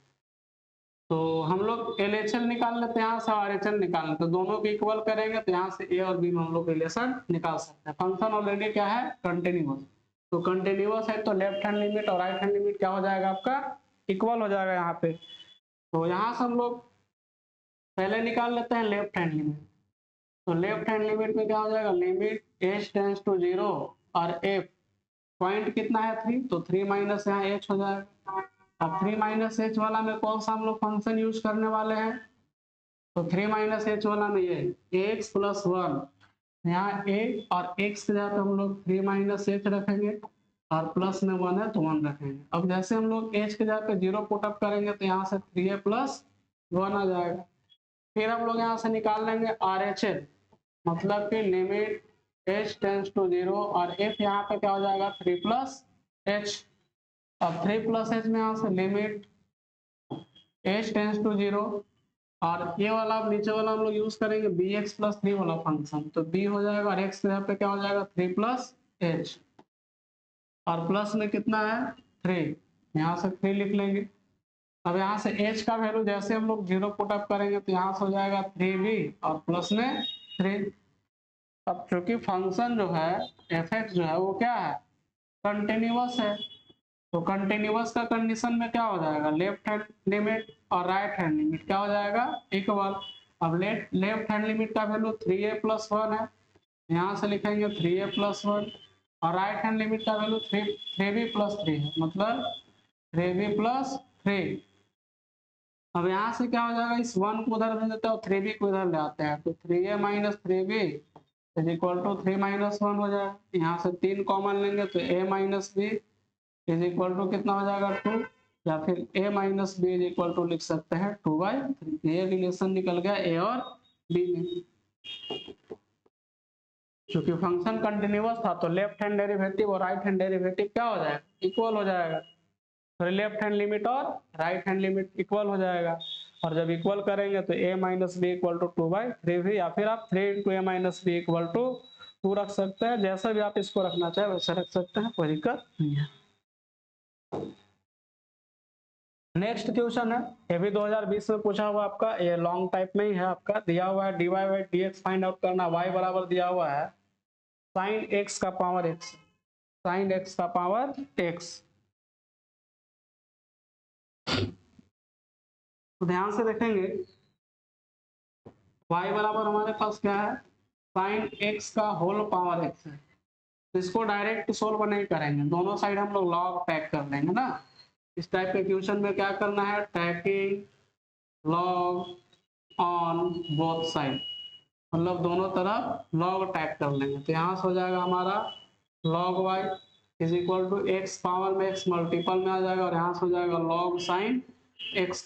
तो हम लोग LHL निकाल लेते हैं यहाँ से और RHL निकाल लेते हैं, दोनों को इक्वल करेंगे तो यहाँ से a और b में हम लोग रिलेशन निकाल सकते हैं। फंक्शन ऑलरेडी क्या है कंटिन्यूअस, तो कंटिन्यूअस है तो लेफ्ट हैंड लिमिट और राइट हैंड लिमिट क्या हो जाएगा आपका इक्वल हो जाएगा यहाँ पे। तो यहाँ से हम लोग पहले निकाल लेते हैं लेफ्ट हैंड लिमिट। तो लेफ्ट हैंड लिमिट में क्या हो जाएगा लिमिट h टेंड्स टू 0 और f पॉइंट कितना है 3 तो 3 माइनस यहाँ h हो जाएगा। अब 3 माइनस h वाला में कौन सा हम लोग फंक्शन यूज करने वाले हैं तो 3 माइनस h वाला में ये x + 1 यहाँ a और x के जगह पे हम लोग 3 माइनस h रखेंगे और प्लस में 1 है तो 1 रखेंगे। अब जैसे हम लोग h के जगह पे 0 पुटअप करेंगे तो यहाँ से 3a + 1 आ जाएगा। फिर हम लोग यहाँ से निकाल लेंगे RHL, मतलब कि लिमिट h टेंड्स टू 0 और f यहाँ पे क्या हो जाएगा 3 + h। अब 3 + h में यहाँ से लिमिट h टेंड्स टू 0 और ये वाला नीचे वाला हम लोग यूज करेंगे bx + 3 वाला फंक्शन, तो b हो जाएगा और x यहाँ पे क्या हो जाएगा 3 + h और प्लस में कितना है 3, यहाँ से 3 लिख लेंगे। अब यहाँ से h का वैल्यू जैसे हम लोग 0 पुटअप करेंगे तो यहाँ से हो जाएगा 3b और प्लस में 3। अब चूंकि फंक्शन जो है f(x) जो है वो क्या है कंटिन्यूअस है, तो कंटिन्यूअस का कंडीशन में क्या हो जाएगा लेफ्ट हैंड लिमिट और राइट हैंड लिमिट क्या हो जाएगा इक्वल। अब लेफ्ट हैंड लिमिट का वैल्यू 3a + 1 है, यहाँ से लिखेंगे 3a + 1 और राइट हैंड लिमिट का वैल्यू 3b + 3 है, मतलब 3b + 3। अब यहाँ से क्या हो जाएगा इस 1 को उधर भेज देते हैं और 3b को इधर ले आते हैं तो 3a - 3b = 3 - 1 हो जाएगा। यहाँ से 3 कॉमन लेंगे तो a - b = कितना हो जाएगा 2 या फिर a - b = लिख सकते हैं 2/3। ये रिलेशन निकल गया a और b में। क्योंकि फंक्शन कंटिन्यूअस था तो लेफ्ट हैंड डेरिवेटिव और राइट हैंड डेरिवेटिव क्या हो जाएगा इक्वल हो जाएगा, तो लेफ्ट हैंड लिमिट और राइट हैंड लिमिट इक्वल हो जाएगा। और जब इक्वल करेंगे तो a - b = 2/3 भी, या फिर आप 3 × a - b = 2 रख सकते हैं, जैसा भी आप इसको रखना चाहे वैसे रख सकते हैं, कोई दिक्कत नहीं है। नेक्स्ट क्वेश्चन है, ये भी 2020 में पूछा हुआ आपका, ये लॉन्ग टाइप में ही है आपका, दिया हुआ है dy/dx फाइंड आउट करना, y बराबर दिया हुआ है sin x का पावर x, sin x का पावर x। तो ध्यान से देखेंगे y बराबर हमारे पास क्या है sin x का होल पावर x है, तो इसको डायरेक्ट सोल्व नहीं करेंगे, दोनों साइड हम लोग लॉग टैग कर लेंगे ना। इस टाइप के क्वेश्चन में क्या करना है tagging log on both side, मतलब दोनों तरफ लॉग टैग कर लेंगे। तो यहाँ से हो जाएगा हमारा log y = x पावर में x मल्टीपल में आ जाएगा और यहाँ से हो जाएगा log sin x।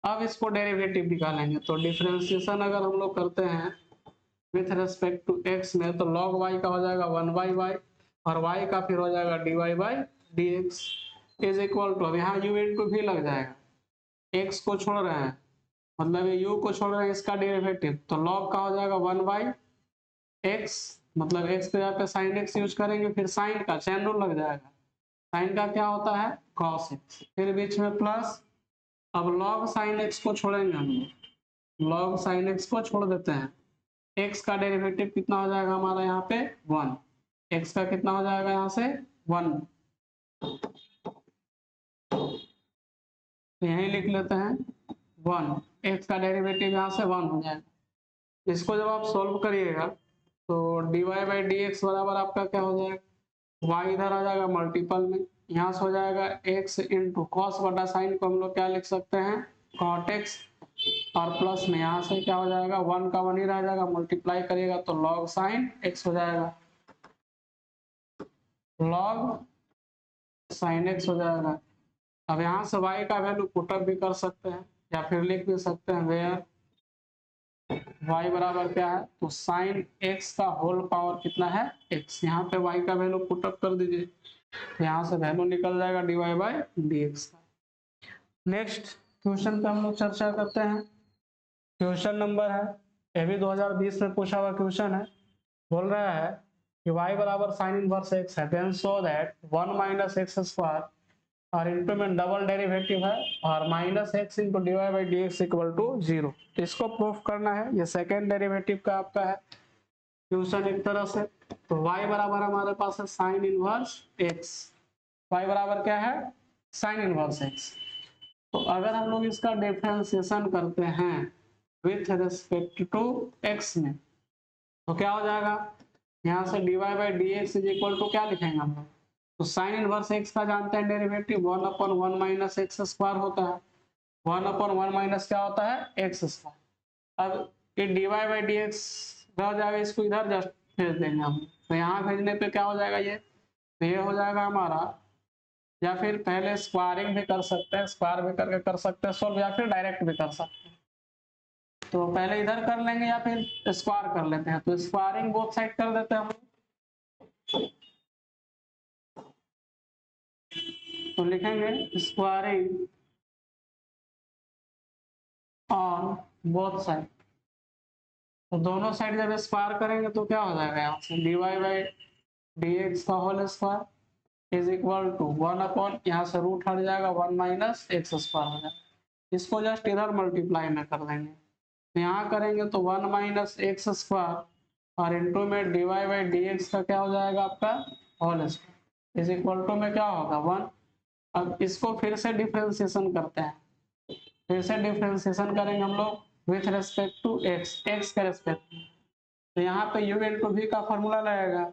अब इसको डेरिवेटिव निकालेंगे तो डिफरेंशिएशन अगर हम लोग करते हैं विथ रेस्पेक्ट टू एक्स में, तो लॉग वाई का हो जाएगा 1/y और y का फिर हो जाएगा dy/dx इज इक्वल टू, अब यहाँ u इंटू भी लग जाएगा, x को छोड़ रहे हैं मतलब ये u को छोड़ रहे हैं, इसका डेरिवेटिव, तो log का हो जाएगा 1/x, मतलब x के जगह पे sin x यूज करेंगे, फिर sin का चैन रूल लग जाएगा, sin का क्या होता है cos x, फिर बीच में प्लस, अब log sin x को छोड़ेंगे हम लोग, log sin x को छोड़ देते हैं, x का डेरिवेटिव कितना हो जाएगा हमारा यहाँ पे 1, x का कितना हो जाएगा यहाँ से 1, तो यही लिख लेते हैं 1, x का डेरिवेटिव यहाँ से 1 हो जाएगा। इसको जब आप सॉल्व करिएगा तो dy/dx बराबर आपका क्या हो जाएगा, y इधर आ जाएगा मल्टीपल में, यहाँ से हो जाएगा x इंटू कॉस बटा साइन को हम लोग क्या लिख सकते हैं cot x, और प्लस में यहाँ से क्या हो जाएगा 1 का 1 ही रह जाएगा, मल्टीप्लाई करिएगा तो log sin x हो जाएगा, log sin x हो जाएगा। अब यहाँ से y का वैल्यू पुटअप भी कर सकते हैं या फिर लिख भी सकते हैं वेयर y बराबर क्या है, तो sin x का होल पावर कितना है x, यहाँ पे y का वैल्यू पुटअप कर दीजिए, यहाँ से वैल्यू निकल जाएगा dy/dx का। नेक्स्ट क्वेश्चन पे हम लोग चर्चा करते हैं, क्वेश्चन नंबर है, ये भी 2020 में पूछा हुआ क्वेश्चन है, बोल रहा है कि y बराबर साइन इनवर्स x है, then so that 1 minus x square और इनटू में डबल डेरिवेटिव है और minus x into dy/dx equal to 0, इसको प्रूफ करना है, ये सेकेंड डेरिवेटिव का आपका है क्वेश्चन एक तरह से। तो y बराबर हमारे पास है साइन इनवर्स x, y बराबर क्या है साइन इनवर्स x, तो अगर हम लोग इसका डिफरेंशिएशन करते हैं विथ रिस्पेक्ट टू x में तो क्या हो जाएगा, यहाँ से dy/dx इज इक्वल टू क्या लिखेंगे हम लोग, तो साइन इनवर्स x का जानते हैं डेरिवेटिव 1/1 माइनस एक्स स्क्वायर होता है, 1/1 माइनस क्या होता है एक्स स्क्वायर, अब ये dy/dx रह जाएगा, इसको इधर जस्ट भेज देंगे हम, तो यहाँ भेजने पे क्या हो जाएगा ये, तो ये हो जाएगा हमारा, या फिर पहले स्क्वायरिंग भी कर सकते हैं, स्क्वायर भी करके कर सकते हैं सॉल्व, या फिर डायरेक्ट भी कर सकते हैं, तो पहले इधर कर लेंगे या फिर स्क्वायर कर लेते हैं, तो स्क्वायरिंग बोथ साइड कर देते हैं हम, तो लिखेंगे स्क्वायरिंग ऑन बोथ साइड, तो दोनों साइड जब स्क्वायर करेंगे तो क्या हो जाएगा, यहाँ से dy/dx का whole square is equal to 1 यहाँ से रूट हट जाएगा 1 माइनस एक्स स्क्वायर हो जाएगा, इसको जस्ट इधर मल्टीप्लाई में कर देंगे, तो यहाँ करेंगे तो 1 माइनस एक्स स्क्वायर और इंटू में dy/dx का क्या हो जाएगा आपका whole square is equal to में क्या होगा 1। अब इसको फिर से डिफरेंशिएशन करते हैं, फिर से डिफरेंशिएशन करेंगे हम लोग विथ रेस्पेक्ट टू x के रेस्पेक्ट में, तो यहाँ पे u इंटू v का फॉर्मूला लगेगा,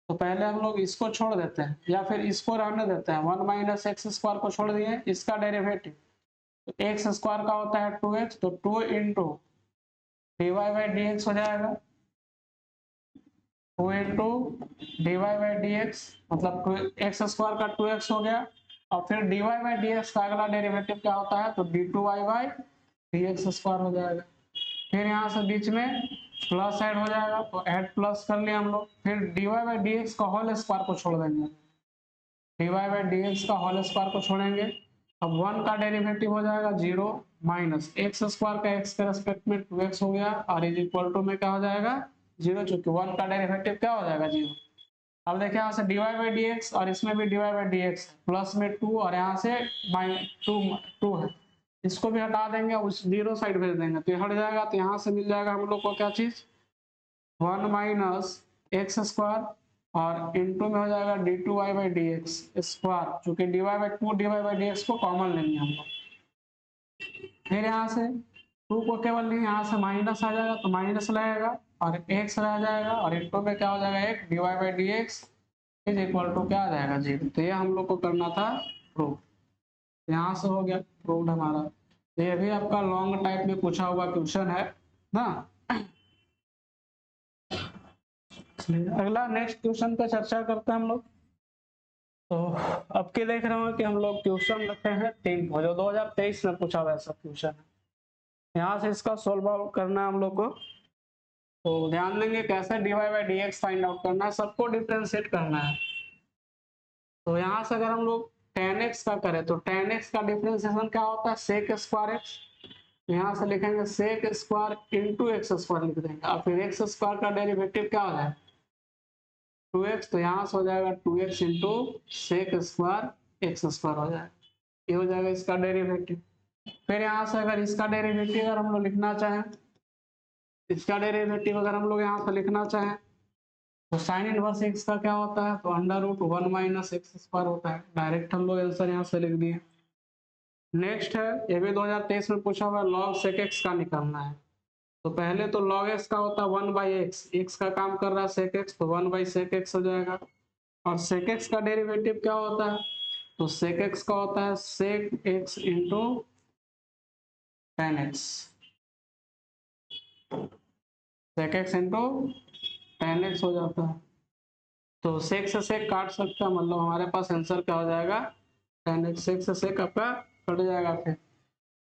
तो पहले हम लोग इसको छोड़ देते हैं या फिर इसको रहने देते हैं, 1 माइनस एक्स स्क्वायर को छोड़ दिए, इसका डेरिवेटिव तो एक्स स्क्वायर का होता है 2x, तो 2 इंटू dy/dx हो जाएगा, 2 इंटू dy/dx मतलब एक्स स्क्वायर का 2x हो गया, और फिर dy/dx का अगला डेरिवेटिव क्या होता है, तो d2y/dx स्क्वायर हो जाएगा, फिर यहाँ से बीच में प्लस ऐड हो जाएगा, तो ऐड प्लस कर लिया हम लोग, फिर dy/dx का होल स्क्वायर को छोड़ देंगे, dy/dx का होल स्क्वायर को छोड़ेंगे, अब 1 का डेरिवेटिव हो जाएगा 0 माइनस एक्स स्क्वायर का x के रेस्पेक्ट में 2x हो गया और इज इक्वल टू में क्या हो जाएगा 0, चूंकि 1 का डेरिवेटिव क्या हो जाएगा 0। अब देखिए यहाँ से dy/dx और इसमें भी dy/dx प्लस में 2 और यहाँ से -2 है, इसको भी हटा देंगे, उस 0 साइड भेज देंगे तो हट जाएगा, तो यहाँ से मिल जाएगा हम लोग को क्या चीज 1 माइनस एक्स स्क्वायर और इंटू में हो जाएगा d2y/dx स्क्वायर, चूंकि dy/dx को कॉमन लेंगे हम लोग, फिर यहाँ से 2 को केवल नहीं, यहाँ से माइनस आ जाएगा तो माइनस लगेगा और x रह जाएगा और इंटू में क्या हो जाएगा एक dy/dx इज इक्वल टू क्या आ जाएगा 0, तो ये हम लोग को करना था प्रूफ, यहाँ से हो गया प्रूफ हमारा, तो ये भी आपका लॉन्ग टाइप में पूछा हुआ क्वेश्चन है ना। अगला नेक्स्ट क्वेश्चन पे चर्चा करते हैं हम लोग, तो अब के देख रहे हो कि हम लोग क्वेश्चन रखे हैं 3 जो 2023 में पूछा हुआ ऐसा क्वेश्चन है, यहाँ से इसका सोल्व करना है हम लोग को, तो ध्यान देंगे कैसे dy by d x find out करना है, सबको डिफ्रेंशिएट करना है। तो यहाँ से अगर हम लोग tan x का करें तो tan x का डिफ्रेंशिएशन क्या होता है, sec स्क्वायर x। यहाँ से लिखेंगे sec square into x square लिख देंगे, और फिर एक्स स्क्वायर का डेरिवेटिव क्या हो जाएगा 2x, तो यहाँ से हो जाएगा 2x into sec square x square हो जाएगा, ये हो जाएगा इसका डेरिवेटिव। फिर यहाँ से अगर इसका डेरिवेटिव अगर हम लोग लिखना चाहें, इसका डेरिवेटिव अगर हम लोग यहाँ से लिखना चाहें तो साइन इनवर्स एक्स का क्या होता है, तो under root 1 minus x square होता है। डायरेक्ट हम लोग आंसर यहाँ से लिख दिए। नेक्स्ट है, ये भी 2023 में पूछा हुआ, लॉग सेक एक्स का निकालना है। तो पहले तो log x का होता है 1 बाई एक्स, एक्स का काम कर रहा है sec x, तो 1 बाई sec x हो जाएगा। और sec x का डेरिवेटिव क्या होता है, तो sec x का होता है sec x into tan x, sec x into tan x हो जाता है। तो sec से sec काट सकता है, मतलब हमारे पास आंसर क्या हो जाएगा tan x, sec से sec आपका कट जाएगा। फिर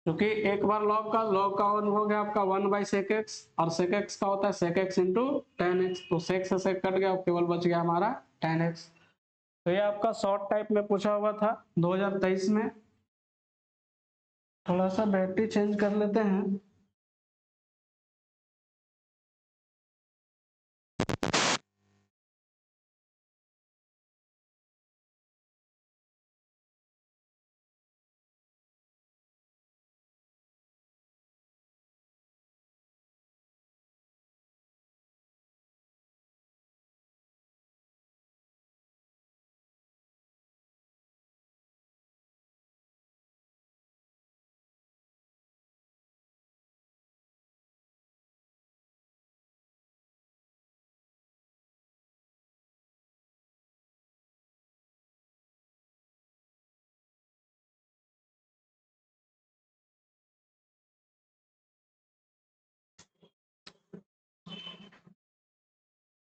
क्योंकि एक बार log का हो गया आपका 1 बाई सेक एक्स, और सेक एक्स का होता है sec x into tan x, तो सेक से सेक कट गया, केवल बच गया हमारा टेन एक्स। तो ये आपका शॉर्ट टाइप में पूछा हुआ था 2023 में। थोड़ा सा बैटरी चेंज कर लेते हैं।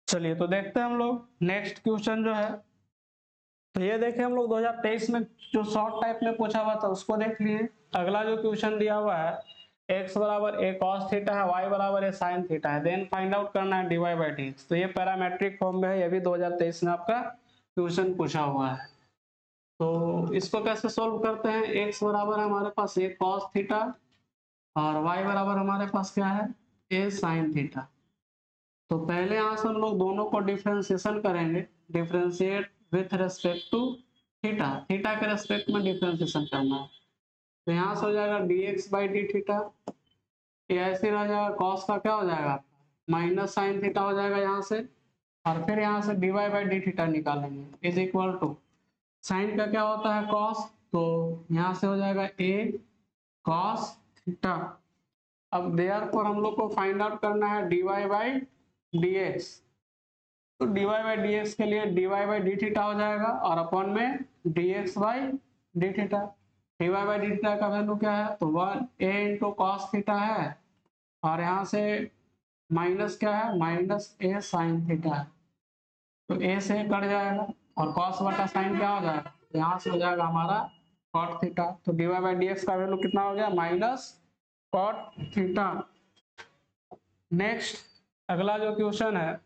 चलिए तो देखते हैं हम लोग नेक्स्ट क्वेश्चन जो है। तो ये देखें हम लोग 2023 में जो शॉर्ट टाइप में पूछा हुआ था उसको देख लिए। अगला जो क्वेश्चन दिया हुआ है, x बराबर a cos थीटा है, y बराबर a sin थीटा है, देन फाइंड आउट करना है dy बाई dx। तो ये पैरामेट्रिक फॉर्म में है, ये भी 2023 में आपका क्वेश्चन पूछा हुआ है। तो इसको कैसे सोल्व करते हैं, x बराबर है हमारे पास a cos थीटा, और y बराबर हमारे पास क्या है a sin थीटा। तो पहले यहाँ से हम लोग दोनों को डिफ्रेंसिएशन करेंगे, differentiate with respect to theta, theta के रेस्पेक्ट में डिफ्रेंसिएशन करना है। तो यहाँ से हो जाएगा dx बाई डी थीटा, ये ऐसे रह जाएगा, cos का क्या हो जाएगा माइनस साइन थीटा हो जाएगा यहाँ से, और फिर यहाँ से dy बाई डी थीटा निकालेंगे इज इक्वल टू साइन का क्या होता है cos, तो यहाँ से हो जाएगा a cos थीटा। अब देयरफॉर हम लोग को फाइंड आउट करना है dy बाई dx। तो dy बाई dx के लिए dy बाई डी थीटा हो जाएगा, और अपॉन में dx by D theta. dy by D theta का वैल्यू क्या है, तो 1 a इंटू कॉस थीटा है, और यहाँ से माइनस क्या है माइनस a साइन थीटा है। तो a से कट जाएगा, और cos बटा साइन क्या हो जाएगा, यहाँ से हो जाएगा हमारा cot थीटा। तो dy बाई dx का वैल्यू कितना हो गया माइनस cot थीटा। नेक्स्ट अगला जो क्वेश्चन है,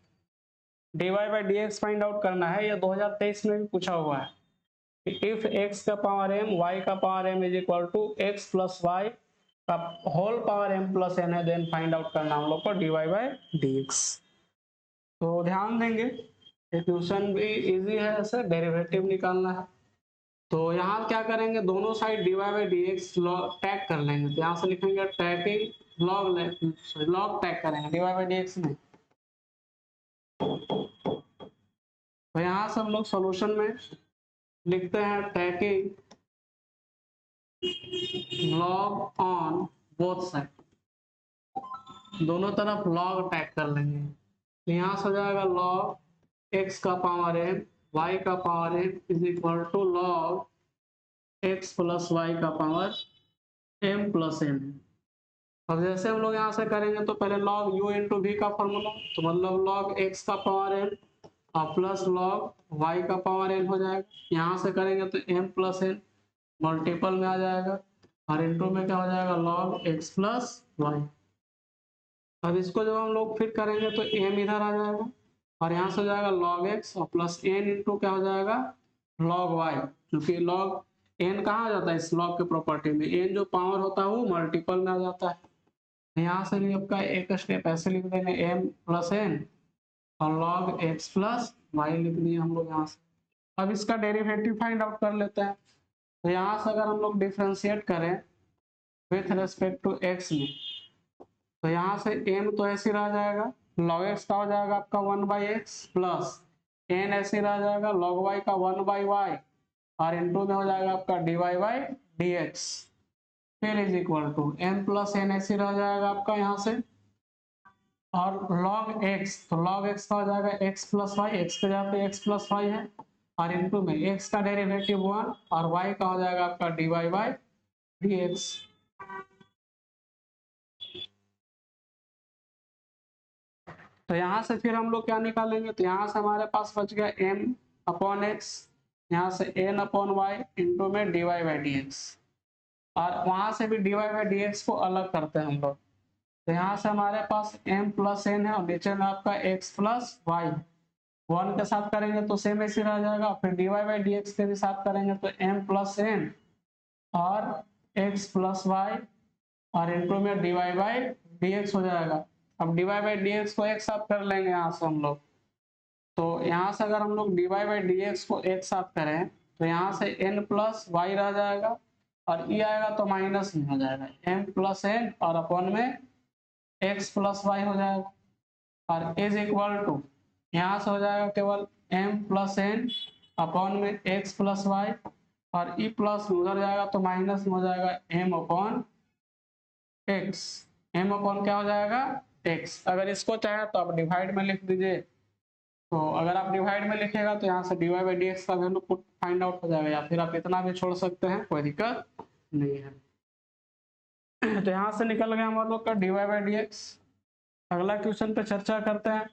dy बाई dx फाइंड आउट करना है, ये 2023 में भी पूछा हुआ है। इफ x का पावर m y का power m is equal to x plus y का whole power m plus n है, देन फाइंड आउट करना हम लोग को dy बाई dx। तो ध्यान देंगे ये क्वेश्चन भी इजी है, ऐसे डेरिवेटिव निकालना है। तो यहाँ क्या करेंगे, दोनों साइड dy बाई dx टैग कर लेंगे, तो यहाँ से लिखेंगे टैगिंग लॉग टैग करेंगे dy बाई dx में। तो यहाँ से हम लोग सॉल्यूशन में लिखते हैं tagging log on both side, दोनों तरफ लॉग टैग कर लेंगे। तो यहाँ से हो जाएगा लॉग x का पावर m y का power m is equal to log x plus y का पावर m प्लस n। अब जैसे हम लोग यहाँ से करेंगे तो पहले log u इंटू v का फॉर्मूला, तो मतलब log x का पावर n और प्लस log y का पावर n हो जाएगा। यहाँ से करेंगे तो m प्लस n मल्टीपल में आ जाएगा, और इंटू में क्या हो जाएगा log x प्लस वाई। अब इसको जब हम लोग फिर करेंगे तो m इधर आ जाएगा और यहाँ से हो जाएगा log x और प्लस n इंटू क्या हो जाएगा log y, क्योंकि log n कहाँ आ जाता है इस log के प्रॉपर्टी में, n जो पावर होता है वो मल्टीपल में आ जाता है। यहाँ से भी आपका एक स्टेप ऐसे लिख देंगे m प्लस n और log x प्लस वाई लिख दिए हम लोग यहाँ से। अब इसका डेरिवेटिव फाइंड आउट कर लेते हैं। तो यहाँ से अगर हम लोग डिफ्रेंशिएट करें विथ रेस्पेक्ट टू x में, तो यहाँ से m तो ऐसे रह जाएगा, log x का हो जाएगा आपका 1/x प्लस n ऐसे रह जाएगा log y का 1/y और इनटू में हो जाएगा आपका dy/dx, फिर is equal to m plus n ऐसे रह जाएगा आपका यहाँ से, और log x, तो log x का हो जाएगा x प्लस वाई, x के जगह पे x प्लस वाई है और इनटू में x का डेरिवेटिव 1 और y का हो जाएगा आपका dy/dx। तो यहाँ से फिर हम लोग क्या निकालेंगे, तो यहाँ से हमारे पास बच गया m अपॉन x, यहाँ से n अपॉन वाई इंटू में dy/dx, और वहां से भी dy/dx को अलग करते हैं हम लोग। तो यहाँ से हमारे पास m प्लस n है और नीचे में आपका x प्लस वाई, 1 के साथ करेंगे तो सेम ऐसे रह जाएगा, फिर dy/dx के भी साथ करेंगे तो m प्लस n और x प्लस वाई और इनटू में dy/dx हो जाएगा। अब dy/dx को एक साथ कर लेंगे यहाँ से हम लोग, तो यहाँ से अगर हम लोग dy/dx को एक साथ करें तो यहाँ से n प्लस वाई रह जाएगा और e आएगा तो माइनस में हो जाएगा, m प्लस n और अपॉन में x प्लस वाई हो जाएगा और इज इक्वल टू यहाँ से हो जाएगा केवल m प्लस n अपॉन में x प्लस वाई और e प्लस उधर जाएगा तो माइनस में हो जाएगा m upon x, m upon क्या हो जाएगा x। अगर इसको चाहे तो आप डिवाइड में लिख दीजिए, तो अगर आप डिवाइड में लिखेगा तो यहाँ से dy/dx का वैल्यू पुट फाइंड आउट हो जाएगा, या फिर आप इतना भी छोड़ सकते हैं, कोई दिक्कत नहीं है। तो यहाँ से निकल गया हम लोग का dy/dx। अगला क्वेश्चन पे चर्चा करते हैं।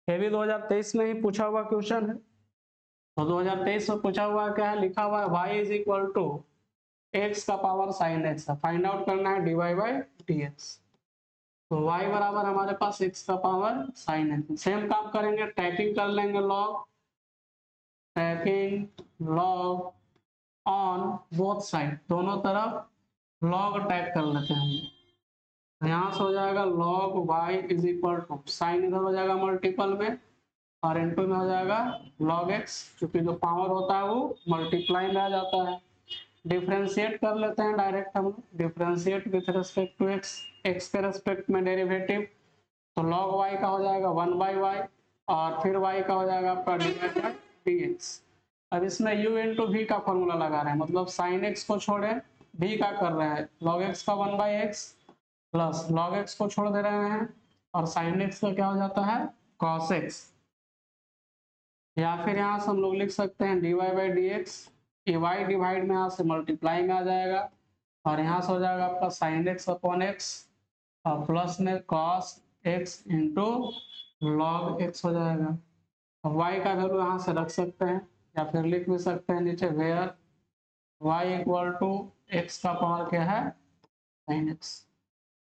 ये भी 2023 में ही पूछा हुआ क्वेश्चन है। तो 2023 में पूछा हुआ क्या है, लिखा हुआ है y is equal to x का पावर साइन x है, फाइंड आउट करना है dy/dx। तो y बराबर हमारे पास x का पावर साइन है। सेम काम करेंगे, टैकिंग कर लेंगे log, taking log on both side, दोनों तरफ लॉग टैग कर लेते हैं। तो यहाँ से हो जाएगा log y is equal to sine इधर हो जाएगा मल्टीपल में और इनटू में हो जाएगा log x, क्योंकि जो पावर होता है वो मल्टीप्लाई में आ जाता है। डिफरेंशिएट कर लेते हैं डायरेक्ट हम, differentiate with respect to x, x के रेस्पेक्ट में डेरिवेटिव, तो log y का हो जाएगा 1/y और फिर y का हो जाएगा आपका dy/dx। अब इसमें u इंटू v का फॉर्मूला लगा रहे हैं, मतलब साइन x को छोड़े v का कर रहे हैं, log x का 1/x प्लस log x को छोड़ दे रहे हैं और sin x का क्या हो जाता है cos x, या फिर यहाँ से हम लोग लिख सकते हैं dy/dx, y डिवाइड में यहाँ से मल्टीप्लाई में आ जाएगा और यहाँ से हो जाएगा आपका sin x अपॉन x और प्लस में cos x into log x हो जाएगा। अब y का वैल्यू यहाँ से रख सकते हैं या फिर लिख भी सकते हैं नीचे, where y equal to x का पावर क्या है sin x।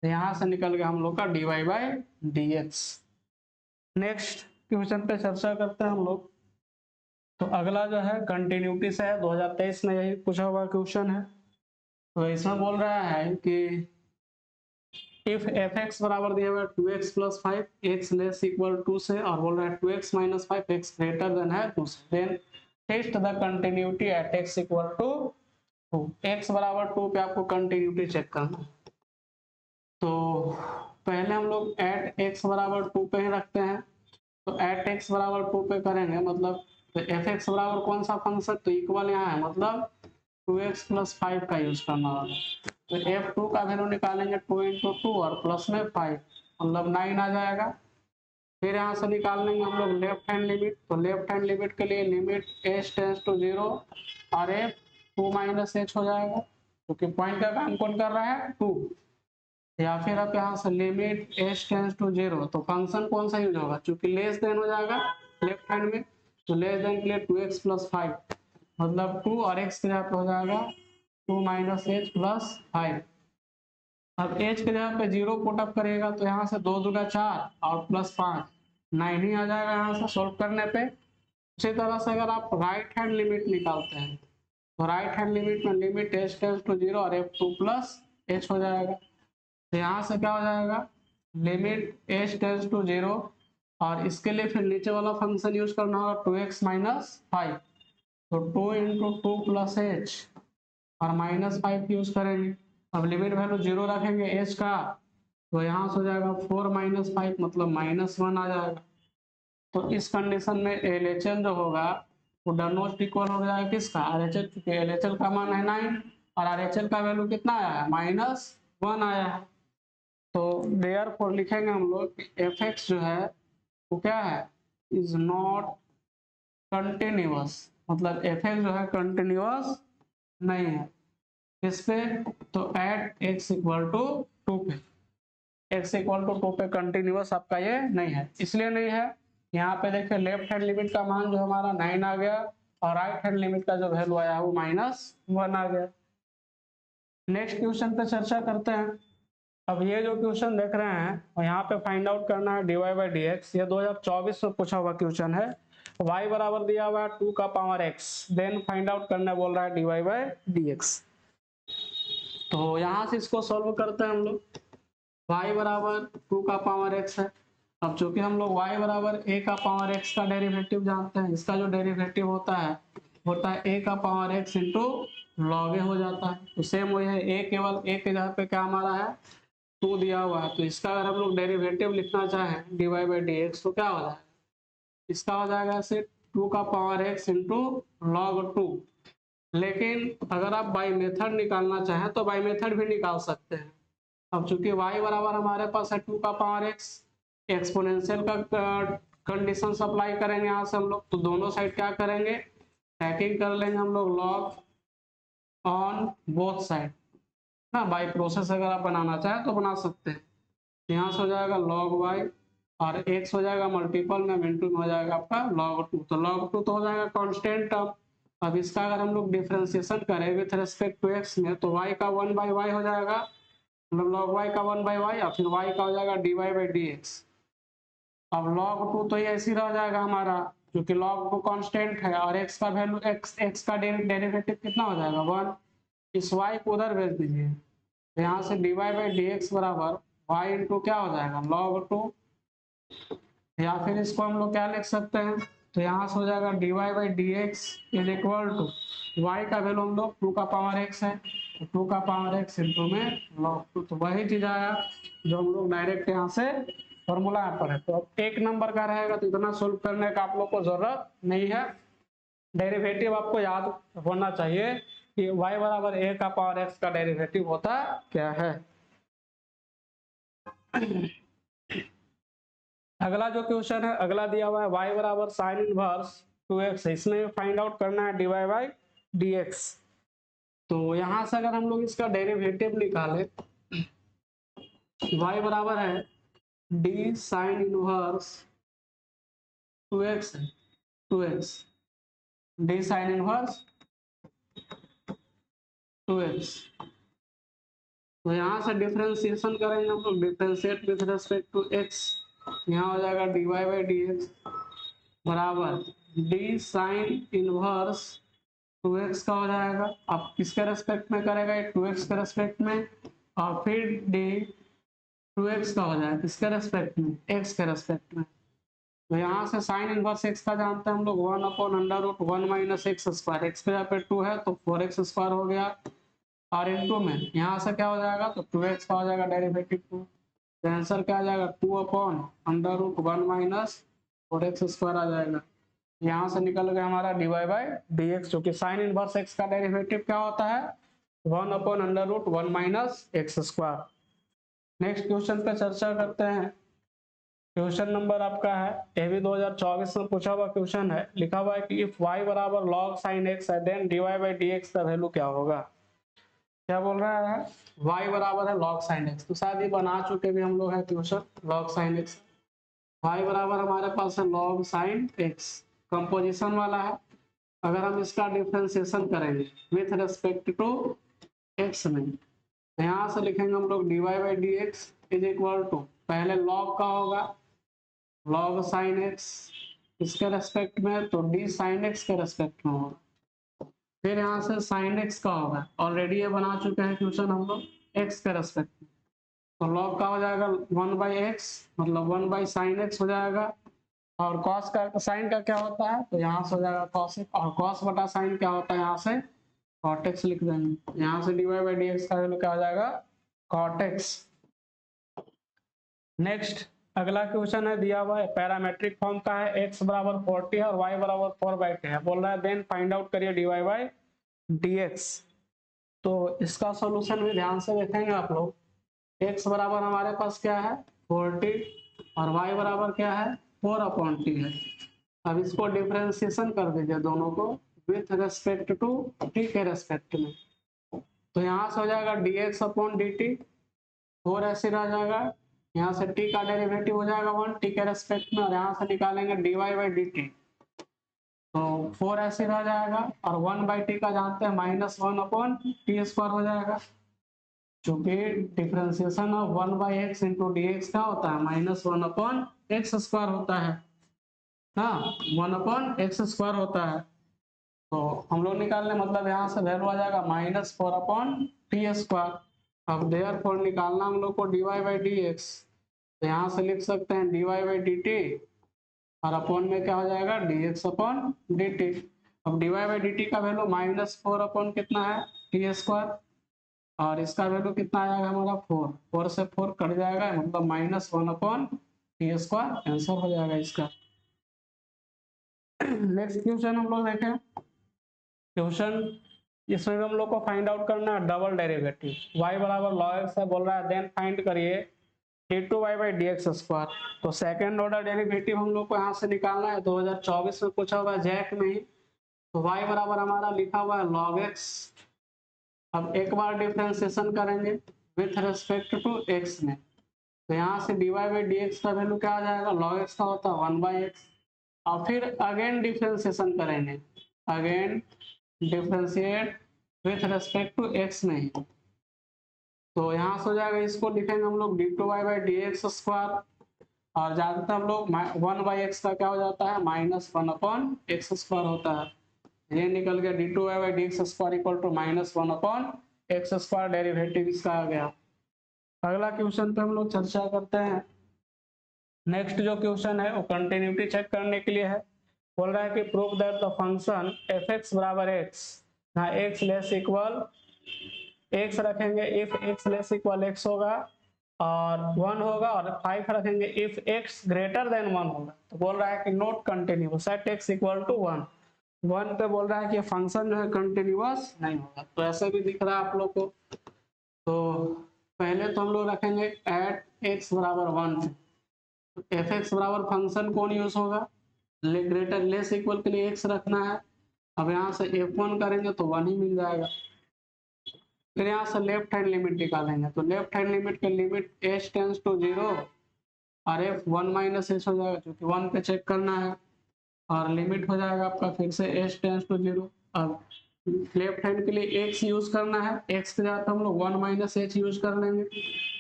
तो यहाँ से निकल गया हम लोग का dy/dx। नेक्स्ट क्वेश्चन पे चर्चा करते हैं हम लोग। तो अगला जो है कंटिन्यूटी से है, 2023 में यही पूछा हुआ क्वेश्चन है। तो इसमें बोल रहा है कि इफ fx बराबर दिया हुआ है 2x plus 5 x less equal 2 से, और बोल रहा है 2x minus 5 x greater than है 2 से, then test the continuity at x equal to 2। x बराबर 2 पे आपको कंटिन्यूटी चेक करना है। तो पहले हम लोग एट x बराबर 2 पे ही रखते हैं, तो एट x बराबर 2 पे करेंगे, मतलब तो fx बराबर कौन सा फंक्शन, तो इक्वल यहाँ है, मतलब 2x प्लस 5 का यूज करना होगा। तो f2 का वैल्यू निकालेंगे 2 इंटू 2 और प्लस में 5, मतलब 9 आ जाएगा। फिर यहाँ से निकाल लेंगे हम लोग लेफ्ट हैंड लिमिट, तो लेफ्ट हैंड लिमिट के लिए लिमिट h टेंड्स टू 0 और f 2 माइनस h हो जाएगा, क्योंकि पॉइंट का काम कौन कर रहा है 2। या फिर आप यहाँ से लिमिट h टेंड्स टू 0, तो फंक्शन कौन सा यूज होगा, क्योंकि लेस देन हो जाएगा लेफ्ट हैंड में, तो लेस देन के लिए 2x प्लस 5, मतलब 2 और x के जगह पे हो जाएगा 2 माइनस h प्लस 5 अब एच के जगह पे 0 पुटअप करिएगा तो यहाँ से 2 दूना 4 और प्लस 5 9 ही आ जाएगा यहाँ से सॉल्व करने पे। उसी तरह से अगर आप राइट हैंड लिमिट निकालते हैं तो राइट हैंड लिमिट में लिमिट एच टेंड्स टू 0 और f2 प्लस एच हो जाएगा। तो यहाँ से क्या हो जाएगा, लिमिट एच टेंड्स टू 0 और इसके लिए फिर नीचे वाला फंक्शन यूज करना होगा 2x माइनस 5, तो 2 इंटू 2 प्लस एच और माइनस 5 यूज करेंगे। अब लिमिट वैल्यू 0 रखेंगे एच का, तो यहाँ से हो जाएगा 4 माइनस 5 मतलब -1 आ जाएगा। तो इस कंडीशन में LHL जो होगा वो डनोस्ट इक्वल हो जाएगा किसका, RHL, क्योंकि LHL का मान है 9 और RHL का वैल्यू कितना आया है, -1 आया है। तो देयरफॉर लिखेंगे हम लोग fx जो है वो क्या है, इज नॉट कंटिन्यूअस, मतलब fx जो है कंटिन्यूअस नहीं है। किस पे, तो एट x इक्वल टू 2 पे, x इक्वल टू 2 पे कंटिन्यूअस आपका ये नहीं है। इसलिए नहीं है, यहाँ पे देखिए लेफ्ट हैंड लिमिट का मान जो हमारा 9 आ गया और राइट हैंड लिमिट का जो वैल्यू आया वो -1 आ गया। नेक्स्ट क्वेश्चन पे चर्चा करते हैं। अब ये जो क्वेश्चन देख रहे हैं और यहाँ पे फाइंड आउट करना है dy बाई डी एक्स, ये 2024 में पूछा हुआ क्वेश्चन है। y बराबर दिया हुआ है 2 का power x, then find out करना बोल रहा है dy बाई डी एक्स। तो यहाँ से इसको सॉल्व करते हैं हम लोग। y बराबर 2 का पावर x है। अब चूंकि हम लोग y बराबर a का पावर x का डेरिवेटिव जानते हैं, इसका जो डेरिवेटिव होता है a का पावर x इंटू लॉग ए हो जाता है। तो सेम वही है, a केवल a के जगह पे क्या हमारा है 2 दिया हुआ है, तो इसका अगर हम लोग डेरिवेटिव लिखना चाहें dy बाई डी एक्स तो क्या हो जाएगा, इसका हो जाएगा ऐसे 2 का पावर x इंटू लॉग 2। लेकिन अगर आप बाई मेथड निकालना चाहें तो बाई मेथड भी निकाल सकते हैं। अब चूंकि y बराबर हमारे पास है 2 का पावर x, एक्सपोनेंशियल का कंडीशन अप्लाई करेंगे यहाँ से हम लोग, तो दोनों साइड क्या करेंगे, टैकिंग कर लेंगे हम लोग लॉग ऑन बोथ साइड ना। बाई प्रोसेस अगर आप बनाना चाहें तो बना सकते हैं। यहाँ से हो जाएगा log y और x हो जाएगा मल्टीपल में इंटू में हो जाएगा आपका log 2, तो log 2 तो हो जाएगा कांस्टेंट टर्म। अब इसका अगर हम लोग डिफरेंशिएशन करें विथ रेस्पेक्ट टू x में, तो y का 1 बाई y हो जाएगा, मतलब log y का 1 बाई y और फिर y का हो जाएगा dy बाई डी एक्स। अब log 2 तो ये ऐसे रह जाएगा हमारा, क्योंकि log 2 कांस्टेंट है और x का वैल्यू x का डेरिवेटिव कितना हो जाएगा 1, इस y को उधर भेज दीजिए। तो यहाँ से dy बाई डी एक्स बराबर y इंटू क्या हो जाएगा log 2, या फिर इसको हम लोग क्या लिख सकते हैं, तो यहाँ से हो जाएगा dy by d x is equal to y का वैल्यू हम लोग 2 का पावर x है, तो 2 का पावर x इंटू में log 2, तो वही चीज आया जो हम लोग डायरेक्ट यहाँ से फॉर्मूला पर है। तो अब एक नंबर का रहेगा तो इतना सोल्व करने का आप लोग को जरूरत नहीं है। डेरिवेटिव आपको याद होना चाहिए कि y बराबर a का पावर x का डेरिवेटिव होता क्या है। अगला जो क्वेश्चन है, अगला दिया हुआ है y बराबर साइन इनवर्स 2x, इसमें फाइंड आउट करना है dy बाई डी एक्स। तो यहां से अगर हम लोग इसका डेरिवेटिव निकालें, y बराबर है d साइन इनवर्स 2x है, 2x d sine inverse 2x। तो यहाँ से डिफरेंशिएशन करेंगे हम लोग, differentiate with respect to x, यहाँ हो जाएगा dy बाई डी एक्स बराबर d साइन इनवर्स 2x का हो जाएगा। अब किसके रेस्पेक्ट में करेगा, 2x के रेस्पेक्ट में, और फिर d 2x का हो जाएगा किसके रेस्पेक्ट में, x के रेस्पेक्ट में। तो यहाँ से साइन इनवर्स x का जानते हैं हम लोग 1 upon under root 1 minus x square, x पे जहाँ पे 2 है तो 4x स्क्वायर हो गया, और इनटू में यहाँ से क्या हो जाएगा, तो 2x का हो जाएगा डेरिवेटिव 2, तो आंसर क्या आ जाएगा 2 upon under root 1 minus 4x square आ जाएगा। यहाँ से निकल गया हमारा dy बाई डी एक्स, जो कि साइन इनवर्स x का डेरिवेटिव क्या होता है 1 upon under root 1 minus x square. Next question पे चर्चा करते हैं। क्वेश्चन नंबर आपका है, ये भी 2024 में पूछा हुआ क्वेश्चन है। लिखा हुआ है कि इफ y बराबर log sin x है then dy by d x का वैल्यू क्या होगा। क्या बोल रहा है, y बराबर है log sin x, तो शायद ये बना चुके भी हम लोग है question log sin x। y बराबर हमारे पास है log sin x, कंपोजिशन वाला है। अगर हम इसका डिफरेंशिएशन करेंगे विथ रेस्पेक्ट टू x में, तो यहाँ से लिखेंगे हम लोग dy by d x is equal to, पहले लॉग का होगा लॉग साइन एक्स इसके रेस्पेक्ट में, तो डी साइन एक्स के रेस्पेक्ट में होगा। फिर यहाँ से साइन एक्स का होगा, ऑलरेडी ये बना चुके हैं क्वेश्चन हम लोग एक्स के रेस्पेक्ट में, तो लॉग का हो जाएगा 1 बाई एक्स, मतलब 1 बाई साइन एक्स हो जाएगा। और कॉस का साइन का क्या होता है, तो यहाँ से हो जाएगा कॉस एक्स, और कॉस बटा साइन क्या होता है, यहाँ से कॉट एक्स लिख देंगे। यहाँ से d y by d x का वैल्यू क्या हो जाएगा, कॉट एक्स। नेक्स्ट अगला क्वेश्चन है दिया हुआ है पैरामेट्रिक फॉर्म का है, x बराबर 40 है और y बराबर 4/2 है, बोल रहा है देन फाइंड आउट करिए dy बाई dx। तो इसका सॉल्यूशन भी ध्यान से देखेंगे आप लोग। x बराबर हमारे पास क्या है 40 और y बराबर क्या है 4/t है। अब इसको डिफरेंशिएशन कर दीजिए दोनों को विथ रेस्पेक्ट टू t के रेस्पेक्ट में, तो यहाँ से हो जाएगा dx अपॉन dt, 4 ऐसे रह जाएगा, यहाँ से t का डेरिवेटिव हो जाएगा 1 t के रेस्पेक्ट में, और यहाँ से निकालेंगे dy बाई dt, तो 4 ऐसे रह जाएगा, और 1 बाई टी का जानते हैं -1 अपॉन टी स्क्वायर हो जाएगा, चूंकि differentiation of 1 by x into D x क्या होता है -1 अपॉन एक्स स्क्वायर होता है, हाँ 1 अपॉन एक्स स्क्वायर होता है। तो हम लोग निकाल लें, मतलब यहाँ से वैल्यू आ जाएगा -4 अपॉन टी स्क्वायर। अब देयरफॉर निकालना हम लोग को dy बाई डी एक्स, तो यहाँ से लिख सकते हैं dy बाई डी टी, और अपॉन में क्या हो जाएगा dx अपॉन dt। अब dy बाई डी टी का वैल्यू -4 अपॉन कितना है टी स्क्वायर, और इसका वैल्यू कितना आएगा हमारा 4, 4 से 4 कट जाएगा, मतलब -1 अपॉन टी स्क्वायर आंसर हो जाएगा इसका। नेक्स्ट क्वेश्चन हम लोग देखें, क्वेश्चन इसमें हम लोग को फाइंड आउट करना है डबल डेरिवेटिव, y बराबर log x है, बोल रहा है देन फाइंड करिए d2y by d x square. तो सेकेंड ऑर्डर डेरिवेटिव हम लोग को यहाँ से निकालना है, 2024 में पूछा हुआ है जैक में ही। तो y बराबर हमारा लिखा हुआ है log x, अब एक बार डिफरेंशिएशन करेंगे विथ रेस्पेक्ट टू x में, तो यहाँ से dy बाई डी एक्स का वैल्यू क्या आ जाएगा, log x का होता है 1 बाई एक्स, और फिर अगेन डिफरेंशिएशन करेंगे, again differentiate with respect to x में ही, तो यहाँ से हो जाएगा, इसको लिखेंगे हम लोग d2y by d x square, और जानते हैं हम लोग 1 बाई एक्स का क्या हो जाता है -1 अपॉन एक्स स्क्वायर होता है, ये निकल गया d2y by d x square equal to -1 upon x square, derivative इसका आ गया। अगला क्वेश्चन पे हम लोग चर्चा करते हैं। नेक्स्ट जो क्वेश्चन है वो कंटिन्यूटी चेक करने के लिए है, बोल रहा है कि prove that the function f(x) बराबर x, जहाँ x लेस इक्वल x रखेंगे if x less equal x होगा और 1 होगा, और 5 रखेंगे इफ x ग्रेटर देन 1 होगा, तो बोल रहा है कि not continuous at x equal to 1, 1 पे बोल रहा है कि फंक्शन जो है कंटिन्यूअस नहीं होगा। तो ऐसे भी दिख रहा है आप लोग को, तो पहले तो हम लोग रखेंगे एट x बराबर 1 पे, एफ एक्स बराबर फंक्शन कौन यूज होगा, ग्रेटर लेस इक्वल के लिए x रखना है। अब यहाँ से f1 करेंगे तो 1 ही मिल जाएगा, फिर यहाँ से लेफ्ट हैंड लिमिट निकालेंगे, तो लेफ्ट हैंड लिमिट के लिमिट h टेंस टू 0 और f 1 माइनस h हो जाएगा, क्योंकि 1 पे चेक करना है, और लिमिट हो जाएगा आपका फिर से h टेंस टू 0। अब लेफ्ट हैंड के लिए x यूज करना है, x के साथ हम लोग 1 माइनस h यूज कर लेंगे,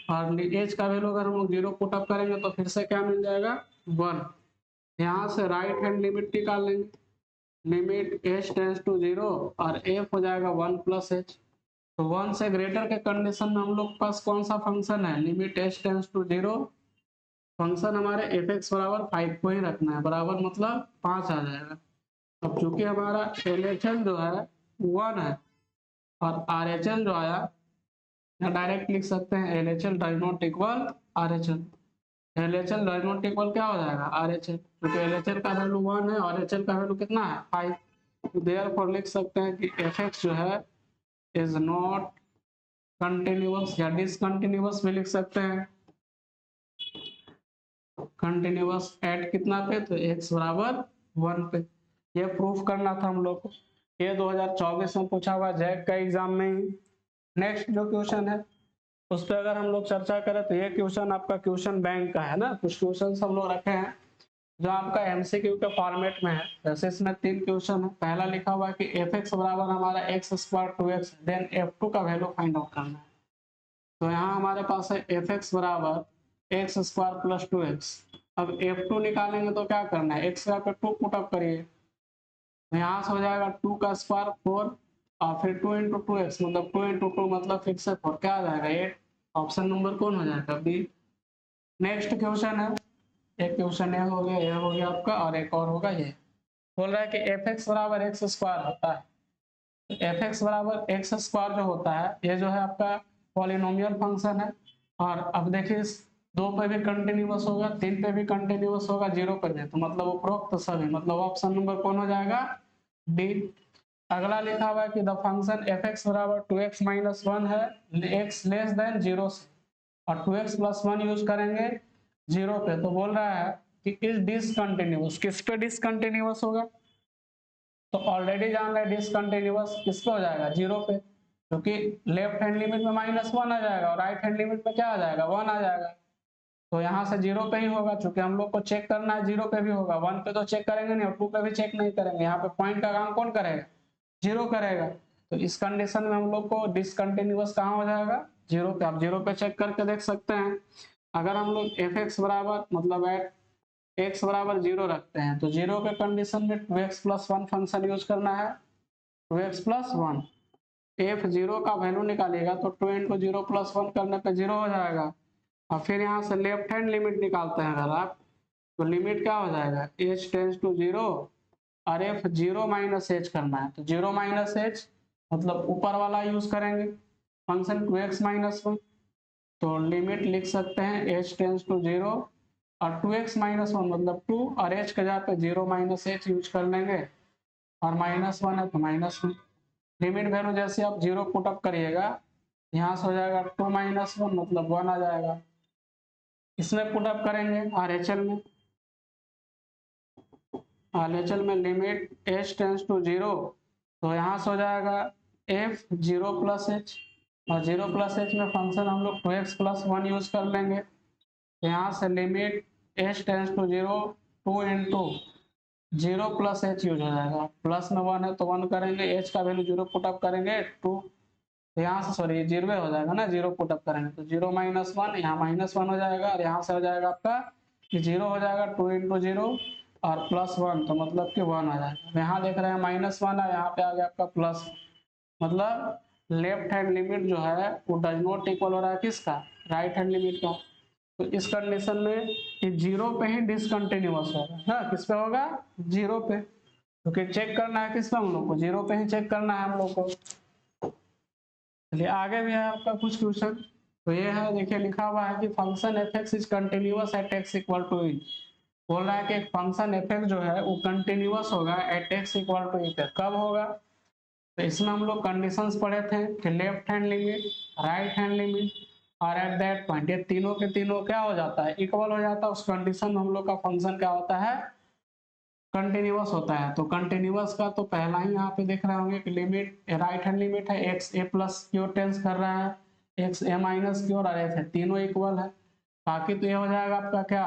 और h का वैल्यू अगर हम लोग 0 पुट अप करेंगे तो फिर से क्या मिल जाएगा 1। यहाँ से राइट हैंड लिमिट निकाल लेंगे, लिमिट h टेंस टू 0 और f हो जाएगा 1 प्लस h, तो 1 से ग्रेटर के कंडीशन में हम लोग पास कौन सा फंक्शन है, limit h tends to 0, function हमारे f(x) बराबर 5 को ही रखना है, बराबर मतलब 5 आ जाएगा। अब चूंकि हमारा LHL जो है 1 है और RHL जो आया, या डायरेक्ट लिख सकते हैं LHL does not equal RHL, LHL does not equal क्या हो जाएगा RHL, क्योंकि LHL का वैल्यू 1 है और HL का वैल्यू कितना है 5, तो देयरफॉर लिख सकते हैं कि f(x) जो है इज नॉट कंटिन्यूअस, या डिसकंटिन्यूअस भी लिख सकते हैं, कंटिन्यूअस एट कितना पे, तो x बराबर 1 पे। ये प्रूफ करना था हम लोग को, ये 2024 में पूछा हुआ जैक का एग्जाम में ही। नेक्स्ट जो क्वेश्चन है उस पर अगर हम लोग चर्चा करें, तो ये क्वेश्चन आपका क्वेश्चन बैंक का है ना, कुछ क्वेश्चन हम लोग रखे हैं जो आपका एमसीक्यू के फॉर्मेट में है। जैसे इसमें 3 क्वेश्चन है, पहला लिखा हुआ है कि f(x) बराबर हमारा x² 2x, देन f2 का वैल्यू फाइंड आउट करना है। तो यहाँ हमारे पास है एफ एक्स बराबर एक्स स्क्वायर प्लस 2x। अब f2 निकालेंगे तो क्या करना है, x का 2 पुटअप करिए, तो यहाँ से हो जाएगा 2 का स्क्वायर 4 और फिर 2 इंटू 2x मतलब 2 इंटू 2 मतलब फिर से 4, क्या आ जाएगा 8। ऑप्शन नंबर कौन हो जाएगा, बी। नेक्स्ट क्वेश्चन है, एक क्वेश्चन ये हो गया, ये हो गया आपका, और एक और होगा ये। बोल रहा है कि एफ एक्स बराबर एक्स स्क्वायर होता है, तो एफ एक्स बराबर एक्स स्क्वायर जो होता है ये जो है आपका पॉलिनोमियल फंक्शन है। और अब देखिए 2 पे भी कंटिन्यूअस होगा, 3 पे भी कंटिन्यूअस होगा, 0 पे भी, तो मतलब उपरोक्त सभी, मतलब ऑप्शन नंबर कौन हो जाएगा, डी। अगला लिखा हुआ है कि द फंक्शन एफ एक्स बराबर 2x माइनस 1 है, x लेस देन 0 से, और 2x प्लस 1 यूज करेंगे 0 पे, तो बोल रहा है कि इज डिसकंटिन्यूअस, किस पे डिसकंटिन्यूअस होगा, तो ऑलरेडी जान रहे डिसकंटिन्यूअस किस पे हो जाएगा, 0 पे, क्योंकि लेफ्ट हैंड लिमिट में -1 आ जाएगा और राइट हैंड लिमिट में क्या आ जाएगा, 1 आ जाएगा, तो यहाँ से 0 पे ही होगा, क्योंकि हम लोग को चेक करना है 0 पे भी होगा, 1 पे तो चेक करेंगे नहीं और 2 पे भी चेक नहीं करेंगे, यहाँ पे पॉइंट का काम कौन करेगा, 0 करेगा, तो इस कंडीशन में हम लोग को डिसकंटिन्यूअस कहाँ हो जाएगा, 0 पे। आप 0 पे चेक करके देख सकते हैं। अगर हम लोग एफ एक्स बराबर मतलब एट एक्स बराबर 0 रखते हैं, तो 0 के कंडीशन में 2x प्लस 1 फंक्शन यूज करना है, 2x प्लस 1, एफ 0 का वैल्यू निकालिएगा तो 2 इंटू 0 प्लस 1 करने पे 0 हो जाएगा, और फिर यहाँ से लेफ्ट हैंड लिमिट निकालते हैं अगर आप, तो लिमिट क्या हो जाएगा, h टेंस टू 0 और f 0 माइनस एच करना है, तो 0 माइनस एच मतलब ऊपर वाला यूज करेंगे फंक्शन 2x माइनस 1, तो लिमिट लिख सकते हैं h टेंस टू 0 और 2x माइनस 1 मतलब 2 और h के जगह पे 0 माइनस एच यूज कर लेंगे, और -1 है तो -1, लिमिट वैल्यू जैसे आप 0 पुटअप करिएगा यहाँ से हो जाएगा 2 माइनस 1 मतलब 1 आ जाएगा, इसमें पुटअप करेंगे RHL में, RHL में लिमिट h टेंस टू 0, तो यहाँ से हो जाएगा f 0 प्लस एच, और 0 प्लस एच में फंक्शन हम लोग 2x प्लस 1 यूज कर लेंगे, तो यहाँ से limit h tends to 0 2 into 0 plus h use हो जाएगा, प्लस में 1 है तो 1 करेंगे, h का वैल्यू 0 पुटअप करेंगे 2, तो यहाँ से सॉरी 0 हो जाएगा ना, 0 पुटअप करेंगे तो 0 माइनस 1 यहाँ -1 हो जाएगा, और यहाँ से हो जाएगा आपका कि 0 हो जाएगा 2 इंटू 0 और प्लस 1 तो मतलब कि 1 आ जाएगा, यहाँ देख रहे हैं -1 है, यहाँ पे आ गया आपका प्लस, मतलब लेफ्ट हैंड लिमिट जो है वो डज नॉट इक्वल हो रहा है किसका, राइट हैंड लिमिट का, तो इस कंडीशन में ये 0 पे ही डिसकंटिन्यूअस होगा ना, किस पे होगा, 0 पे, क्योंकि चेक करना है किस पे, हम लोग को 0 पे ही चेक करना है हम लोग को। चलिए आगे भी है आपका कुछ क्वेश्चन, तो ये है देखिए लिखा हुआ है कि function f x is continuous at x equal to e, बोल रहा है कि एक फंक्शन एफ एक्स जो है वो कंटिन्यूअस होगा एट एक्स इक्वल टू ई पे, कब होगा, तो इसमें हम लोग कंडीशंस पढ़े थे कि left hand limit, right hand limit और एट दैट पॉइंट, ये तीनों के तीनों क्या हो जाता है, इक्वल हो जाता है, उस कंडीशन में हम लोग का फंक्शन क्या होता है, कंटिन्यूअस होता है। तो कंटिन्यूअस का तो पहला ही यहाँ पे देख रहे होंगे कि लिमिट राइट हैंड लिमिट है x a प्लस की ओर टेंस कर रहा है, x a माइनस की ओर और f है, तीनों इक्वल है, बाकी तो ये हो जाएगा आपका क्या,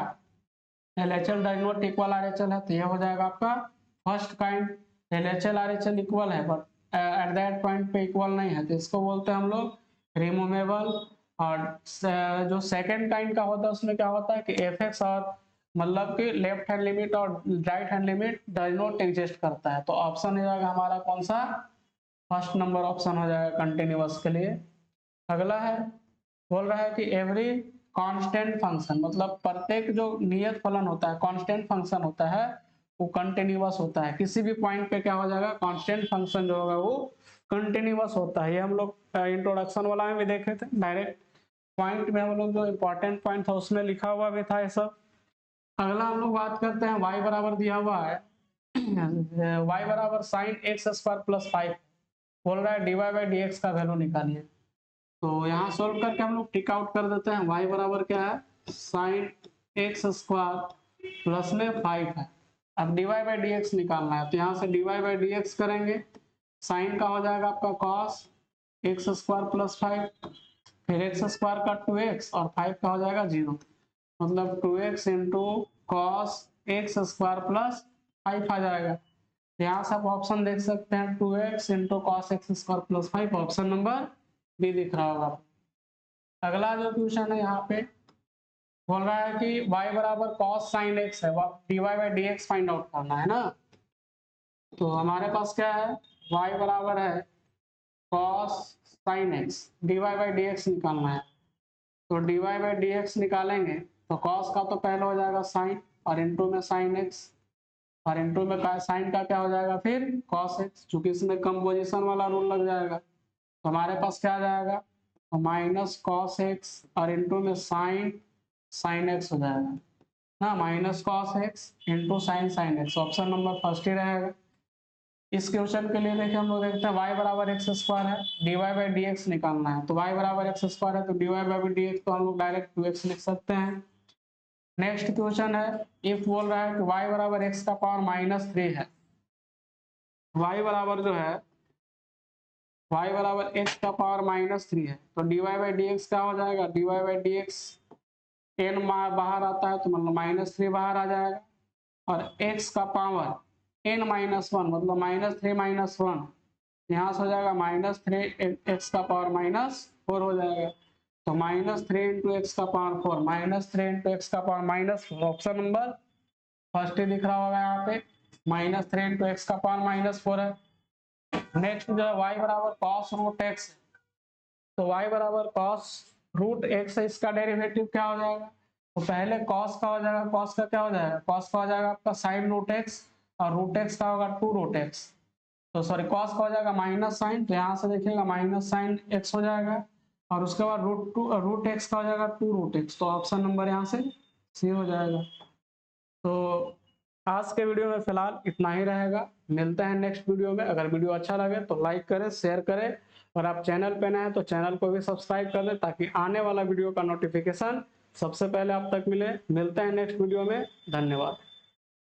LHL does not equal RHL है, तो ये हो जाएगा आपका first kind, LHL RHL equal है बट एट दैट पॉइंट पे इक्वल नहीं है, तो इसको बोलते हैं हम लोग रिमूवेबल। और जो सेकंड काइंड का होता है उसमें क्या होता है कि एफ एक्स और मतलब कि लेफ्ट हैंड लिमिट और right hand limit does not exist करता है, तो ऑप्शन हो जाएगा हमारा कौन सा, फर्स्ट नंबर ऑप्शन हो जाएगा कंटिन्यूअस के लिए। अगला है, बोल रहा है कि एवरी कांस्टेंट फंक्शन मतलब प्रत्येक जो नियत फलन होता है, कांस्टेंट फंक्शन होता है वो कंटिन्यूअस होता है, किसी भी पॉइंट पे क्या हो जाएगा, कांस्टेंट फंक्शन जो होगा वो कंटिन्यूअस होता है, ये हम लोग इंट्रोडक्शन वाला में भी देखे थे, डायरेक्ट पॉइंट में हम लोग जो इंपॉर्टेंट पॉइंट था उसमें लिखा हुआ भी था ये सब। अगला हम लोग बात करते हैं y बराबर दिया हुआ है y बराबर साइन एक्स स्क्वायर प्लस 5, बोल रहा है dy बाई डी एक्स का वैल्यू निकालिए, तो यहाँ सोल्व करके हम लोग टिक आउट कर देते हैं, y बराबर क्या है, साइन एक्स स्क्वायर प्लस में 5 है, अब dy बाई डी एक्स निकालना है, तो यहाँ से dy बाई डी एक्स करेंगे, साइन का हो जाएगा आपका कॉस एक्स स्क्वायर प्लस 5, फिर एक्स स्क्वायर का 2x और 5 का हो जाएगा 0, मतलब 2x into cos x square plus 5 आ जाएगा, यहाँ से आप ऑप्शन देख सकते हैं 2x into cos x square plus 5, option number B दिख रहा होगा। अगला जो क्वेश्चन है यहाँ पे बोल रहा है कि y बराबर cos sin x है, dy by d x find out करना है ना। तो हमारे पास क्या है, y बराबर है cos sin x, dy by d x निकालना है। तो dy बाई डी एक्स निकालेंगे तो cos का तो पहले हो जाएगा sin और इंटू में sin x और इंटू में साइन का क्या हो जाएगा फिर cos x, चूंकि इसमें कंपोजिशन वाला रूल लग जाएगा तो हमारे पास क्या आ जाएगा, तो माइनस cos x और इंटू में sin x हो जाएगा ना, minus cos x into sin x, option number first ही रहेगा। इस क्वेश्चन के लिए देखिए हम लोग देखते हैं y बराबर एक्स स्क्वायर है, dy बाई डी एक्स निकालना है। तो y बराबर एक्स स्क्वायर है तो dy बाई डी एक्स तो हम लोग डायरेक्ट 2x लिख सकते हैं। नेक्स्ट क्वेश्चन है, इफ बोल रहा है कि y बराबर एक्स का पावर -3 है, y बराबर जो है y बराबर x का पावर -3 है तो dy बाई डी एक्स क्या हो जाएगा, dy by d x n बाहर आता है तो मतलब -3 बाहर आ जाएगा और x का पावर n -1 मतलब -3 -1 यहाँ से हो जाएगा -3 x का पावर -4 हो जाएगा। तो -3 इंटू एक्स का पावर 4, -3 इंटू एक्स का पावर -4, ऑप्शन नंबर फर्स्ट ही दिख रहा होगा यहाँ पे, -3 इंटू एक्स का पावर -4 है। नेक्स्ट जो है y बराबर cos रूट एक्स, तो y बराबर cos रूट एक्स है, इसका डेरिवेटिव क्या हो जाएगा, तो पहले cos का हो जाएगा, cos का क्या हो जाएगा, cos का हो जाएगा आपका sin रूट एक्स और रूट एक्स का होगा 2 रूट एक्स, तो सॉरी cos का हो जाएगा माइनस साइन, तो यहाँ से देखिएगा माइनस साइन x हो जाएगा और उसके बाद रूट एक्स का हो जाएगा 2 रूट एक्स, तो ऑप्शन नंबर यहाँ से सी हो जाएगा। तो आज के वीडियो में फिलहाल इतना ही रहेगा, मिलते हैं नेक्स्ट वीडियो में। अगर वीडियो अच्छा लगे तो लाइक करें, शेयर करें और आप चैनल पे नए हैं तो चैनल को भी सब्सक्राइब कर दें ताकि आने वाला वीडियो का नोटिफिकेशन सबसे पहले आप तक मिले। मिलते हैं नेक्स्ट वीडियो में, धन्यवाद।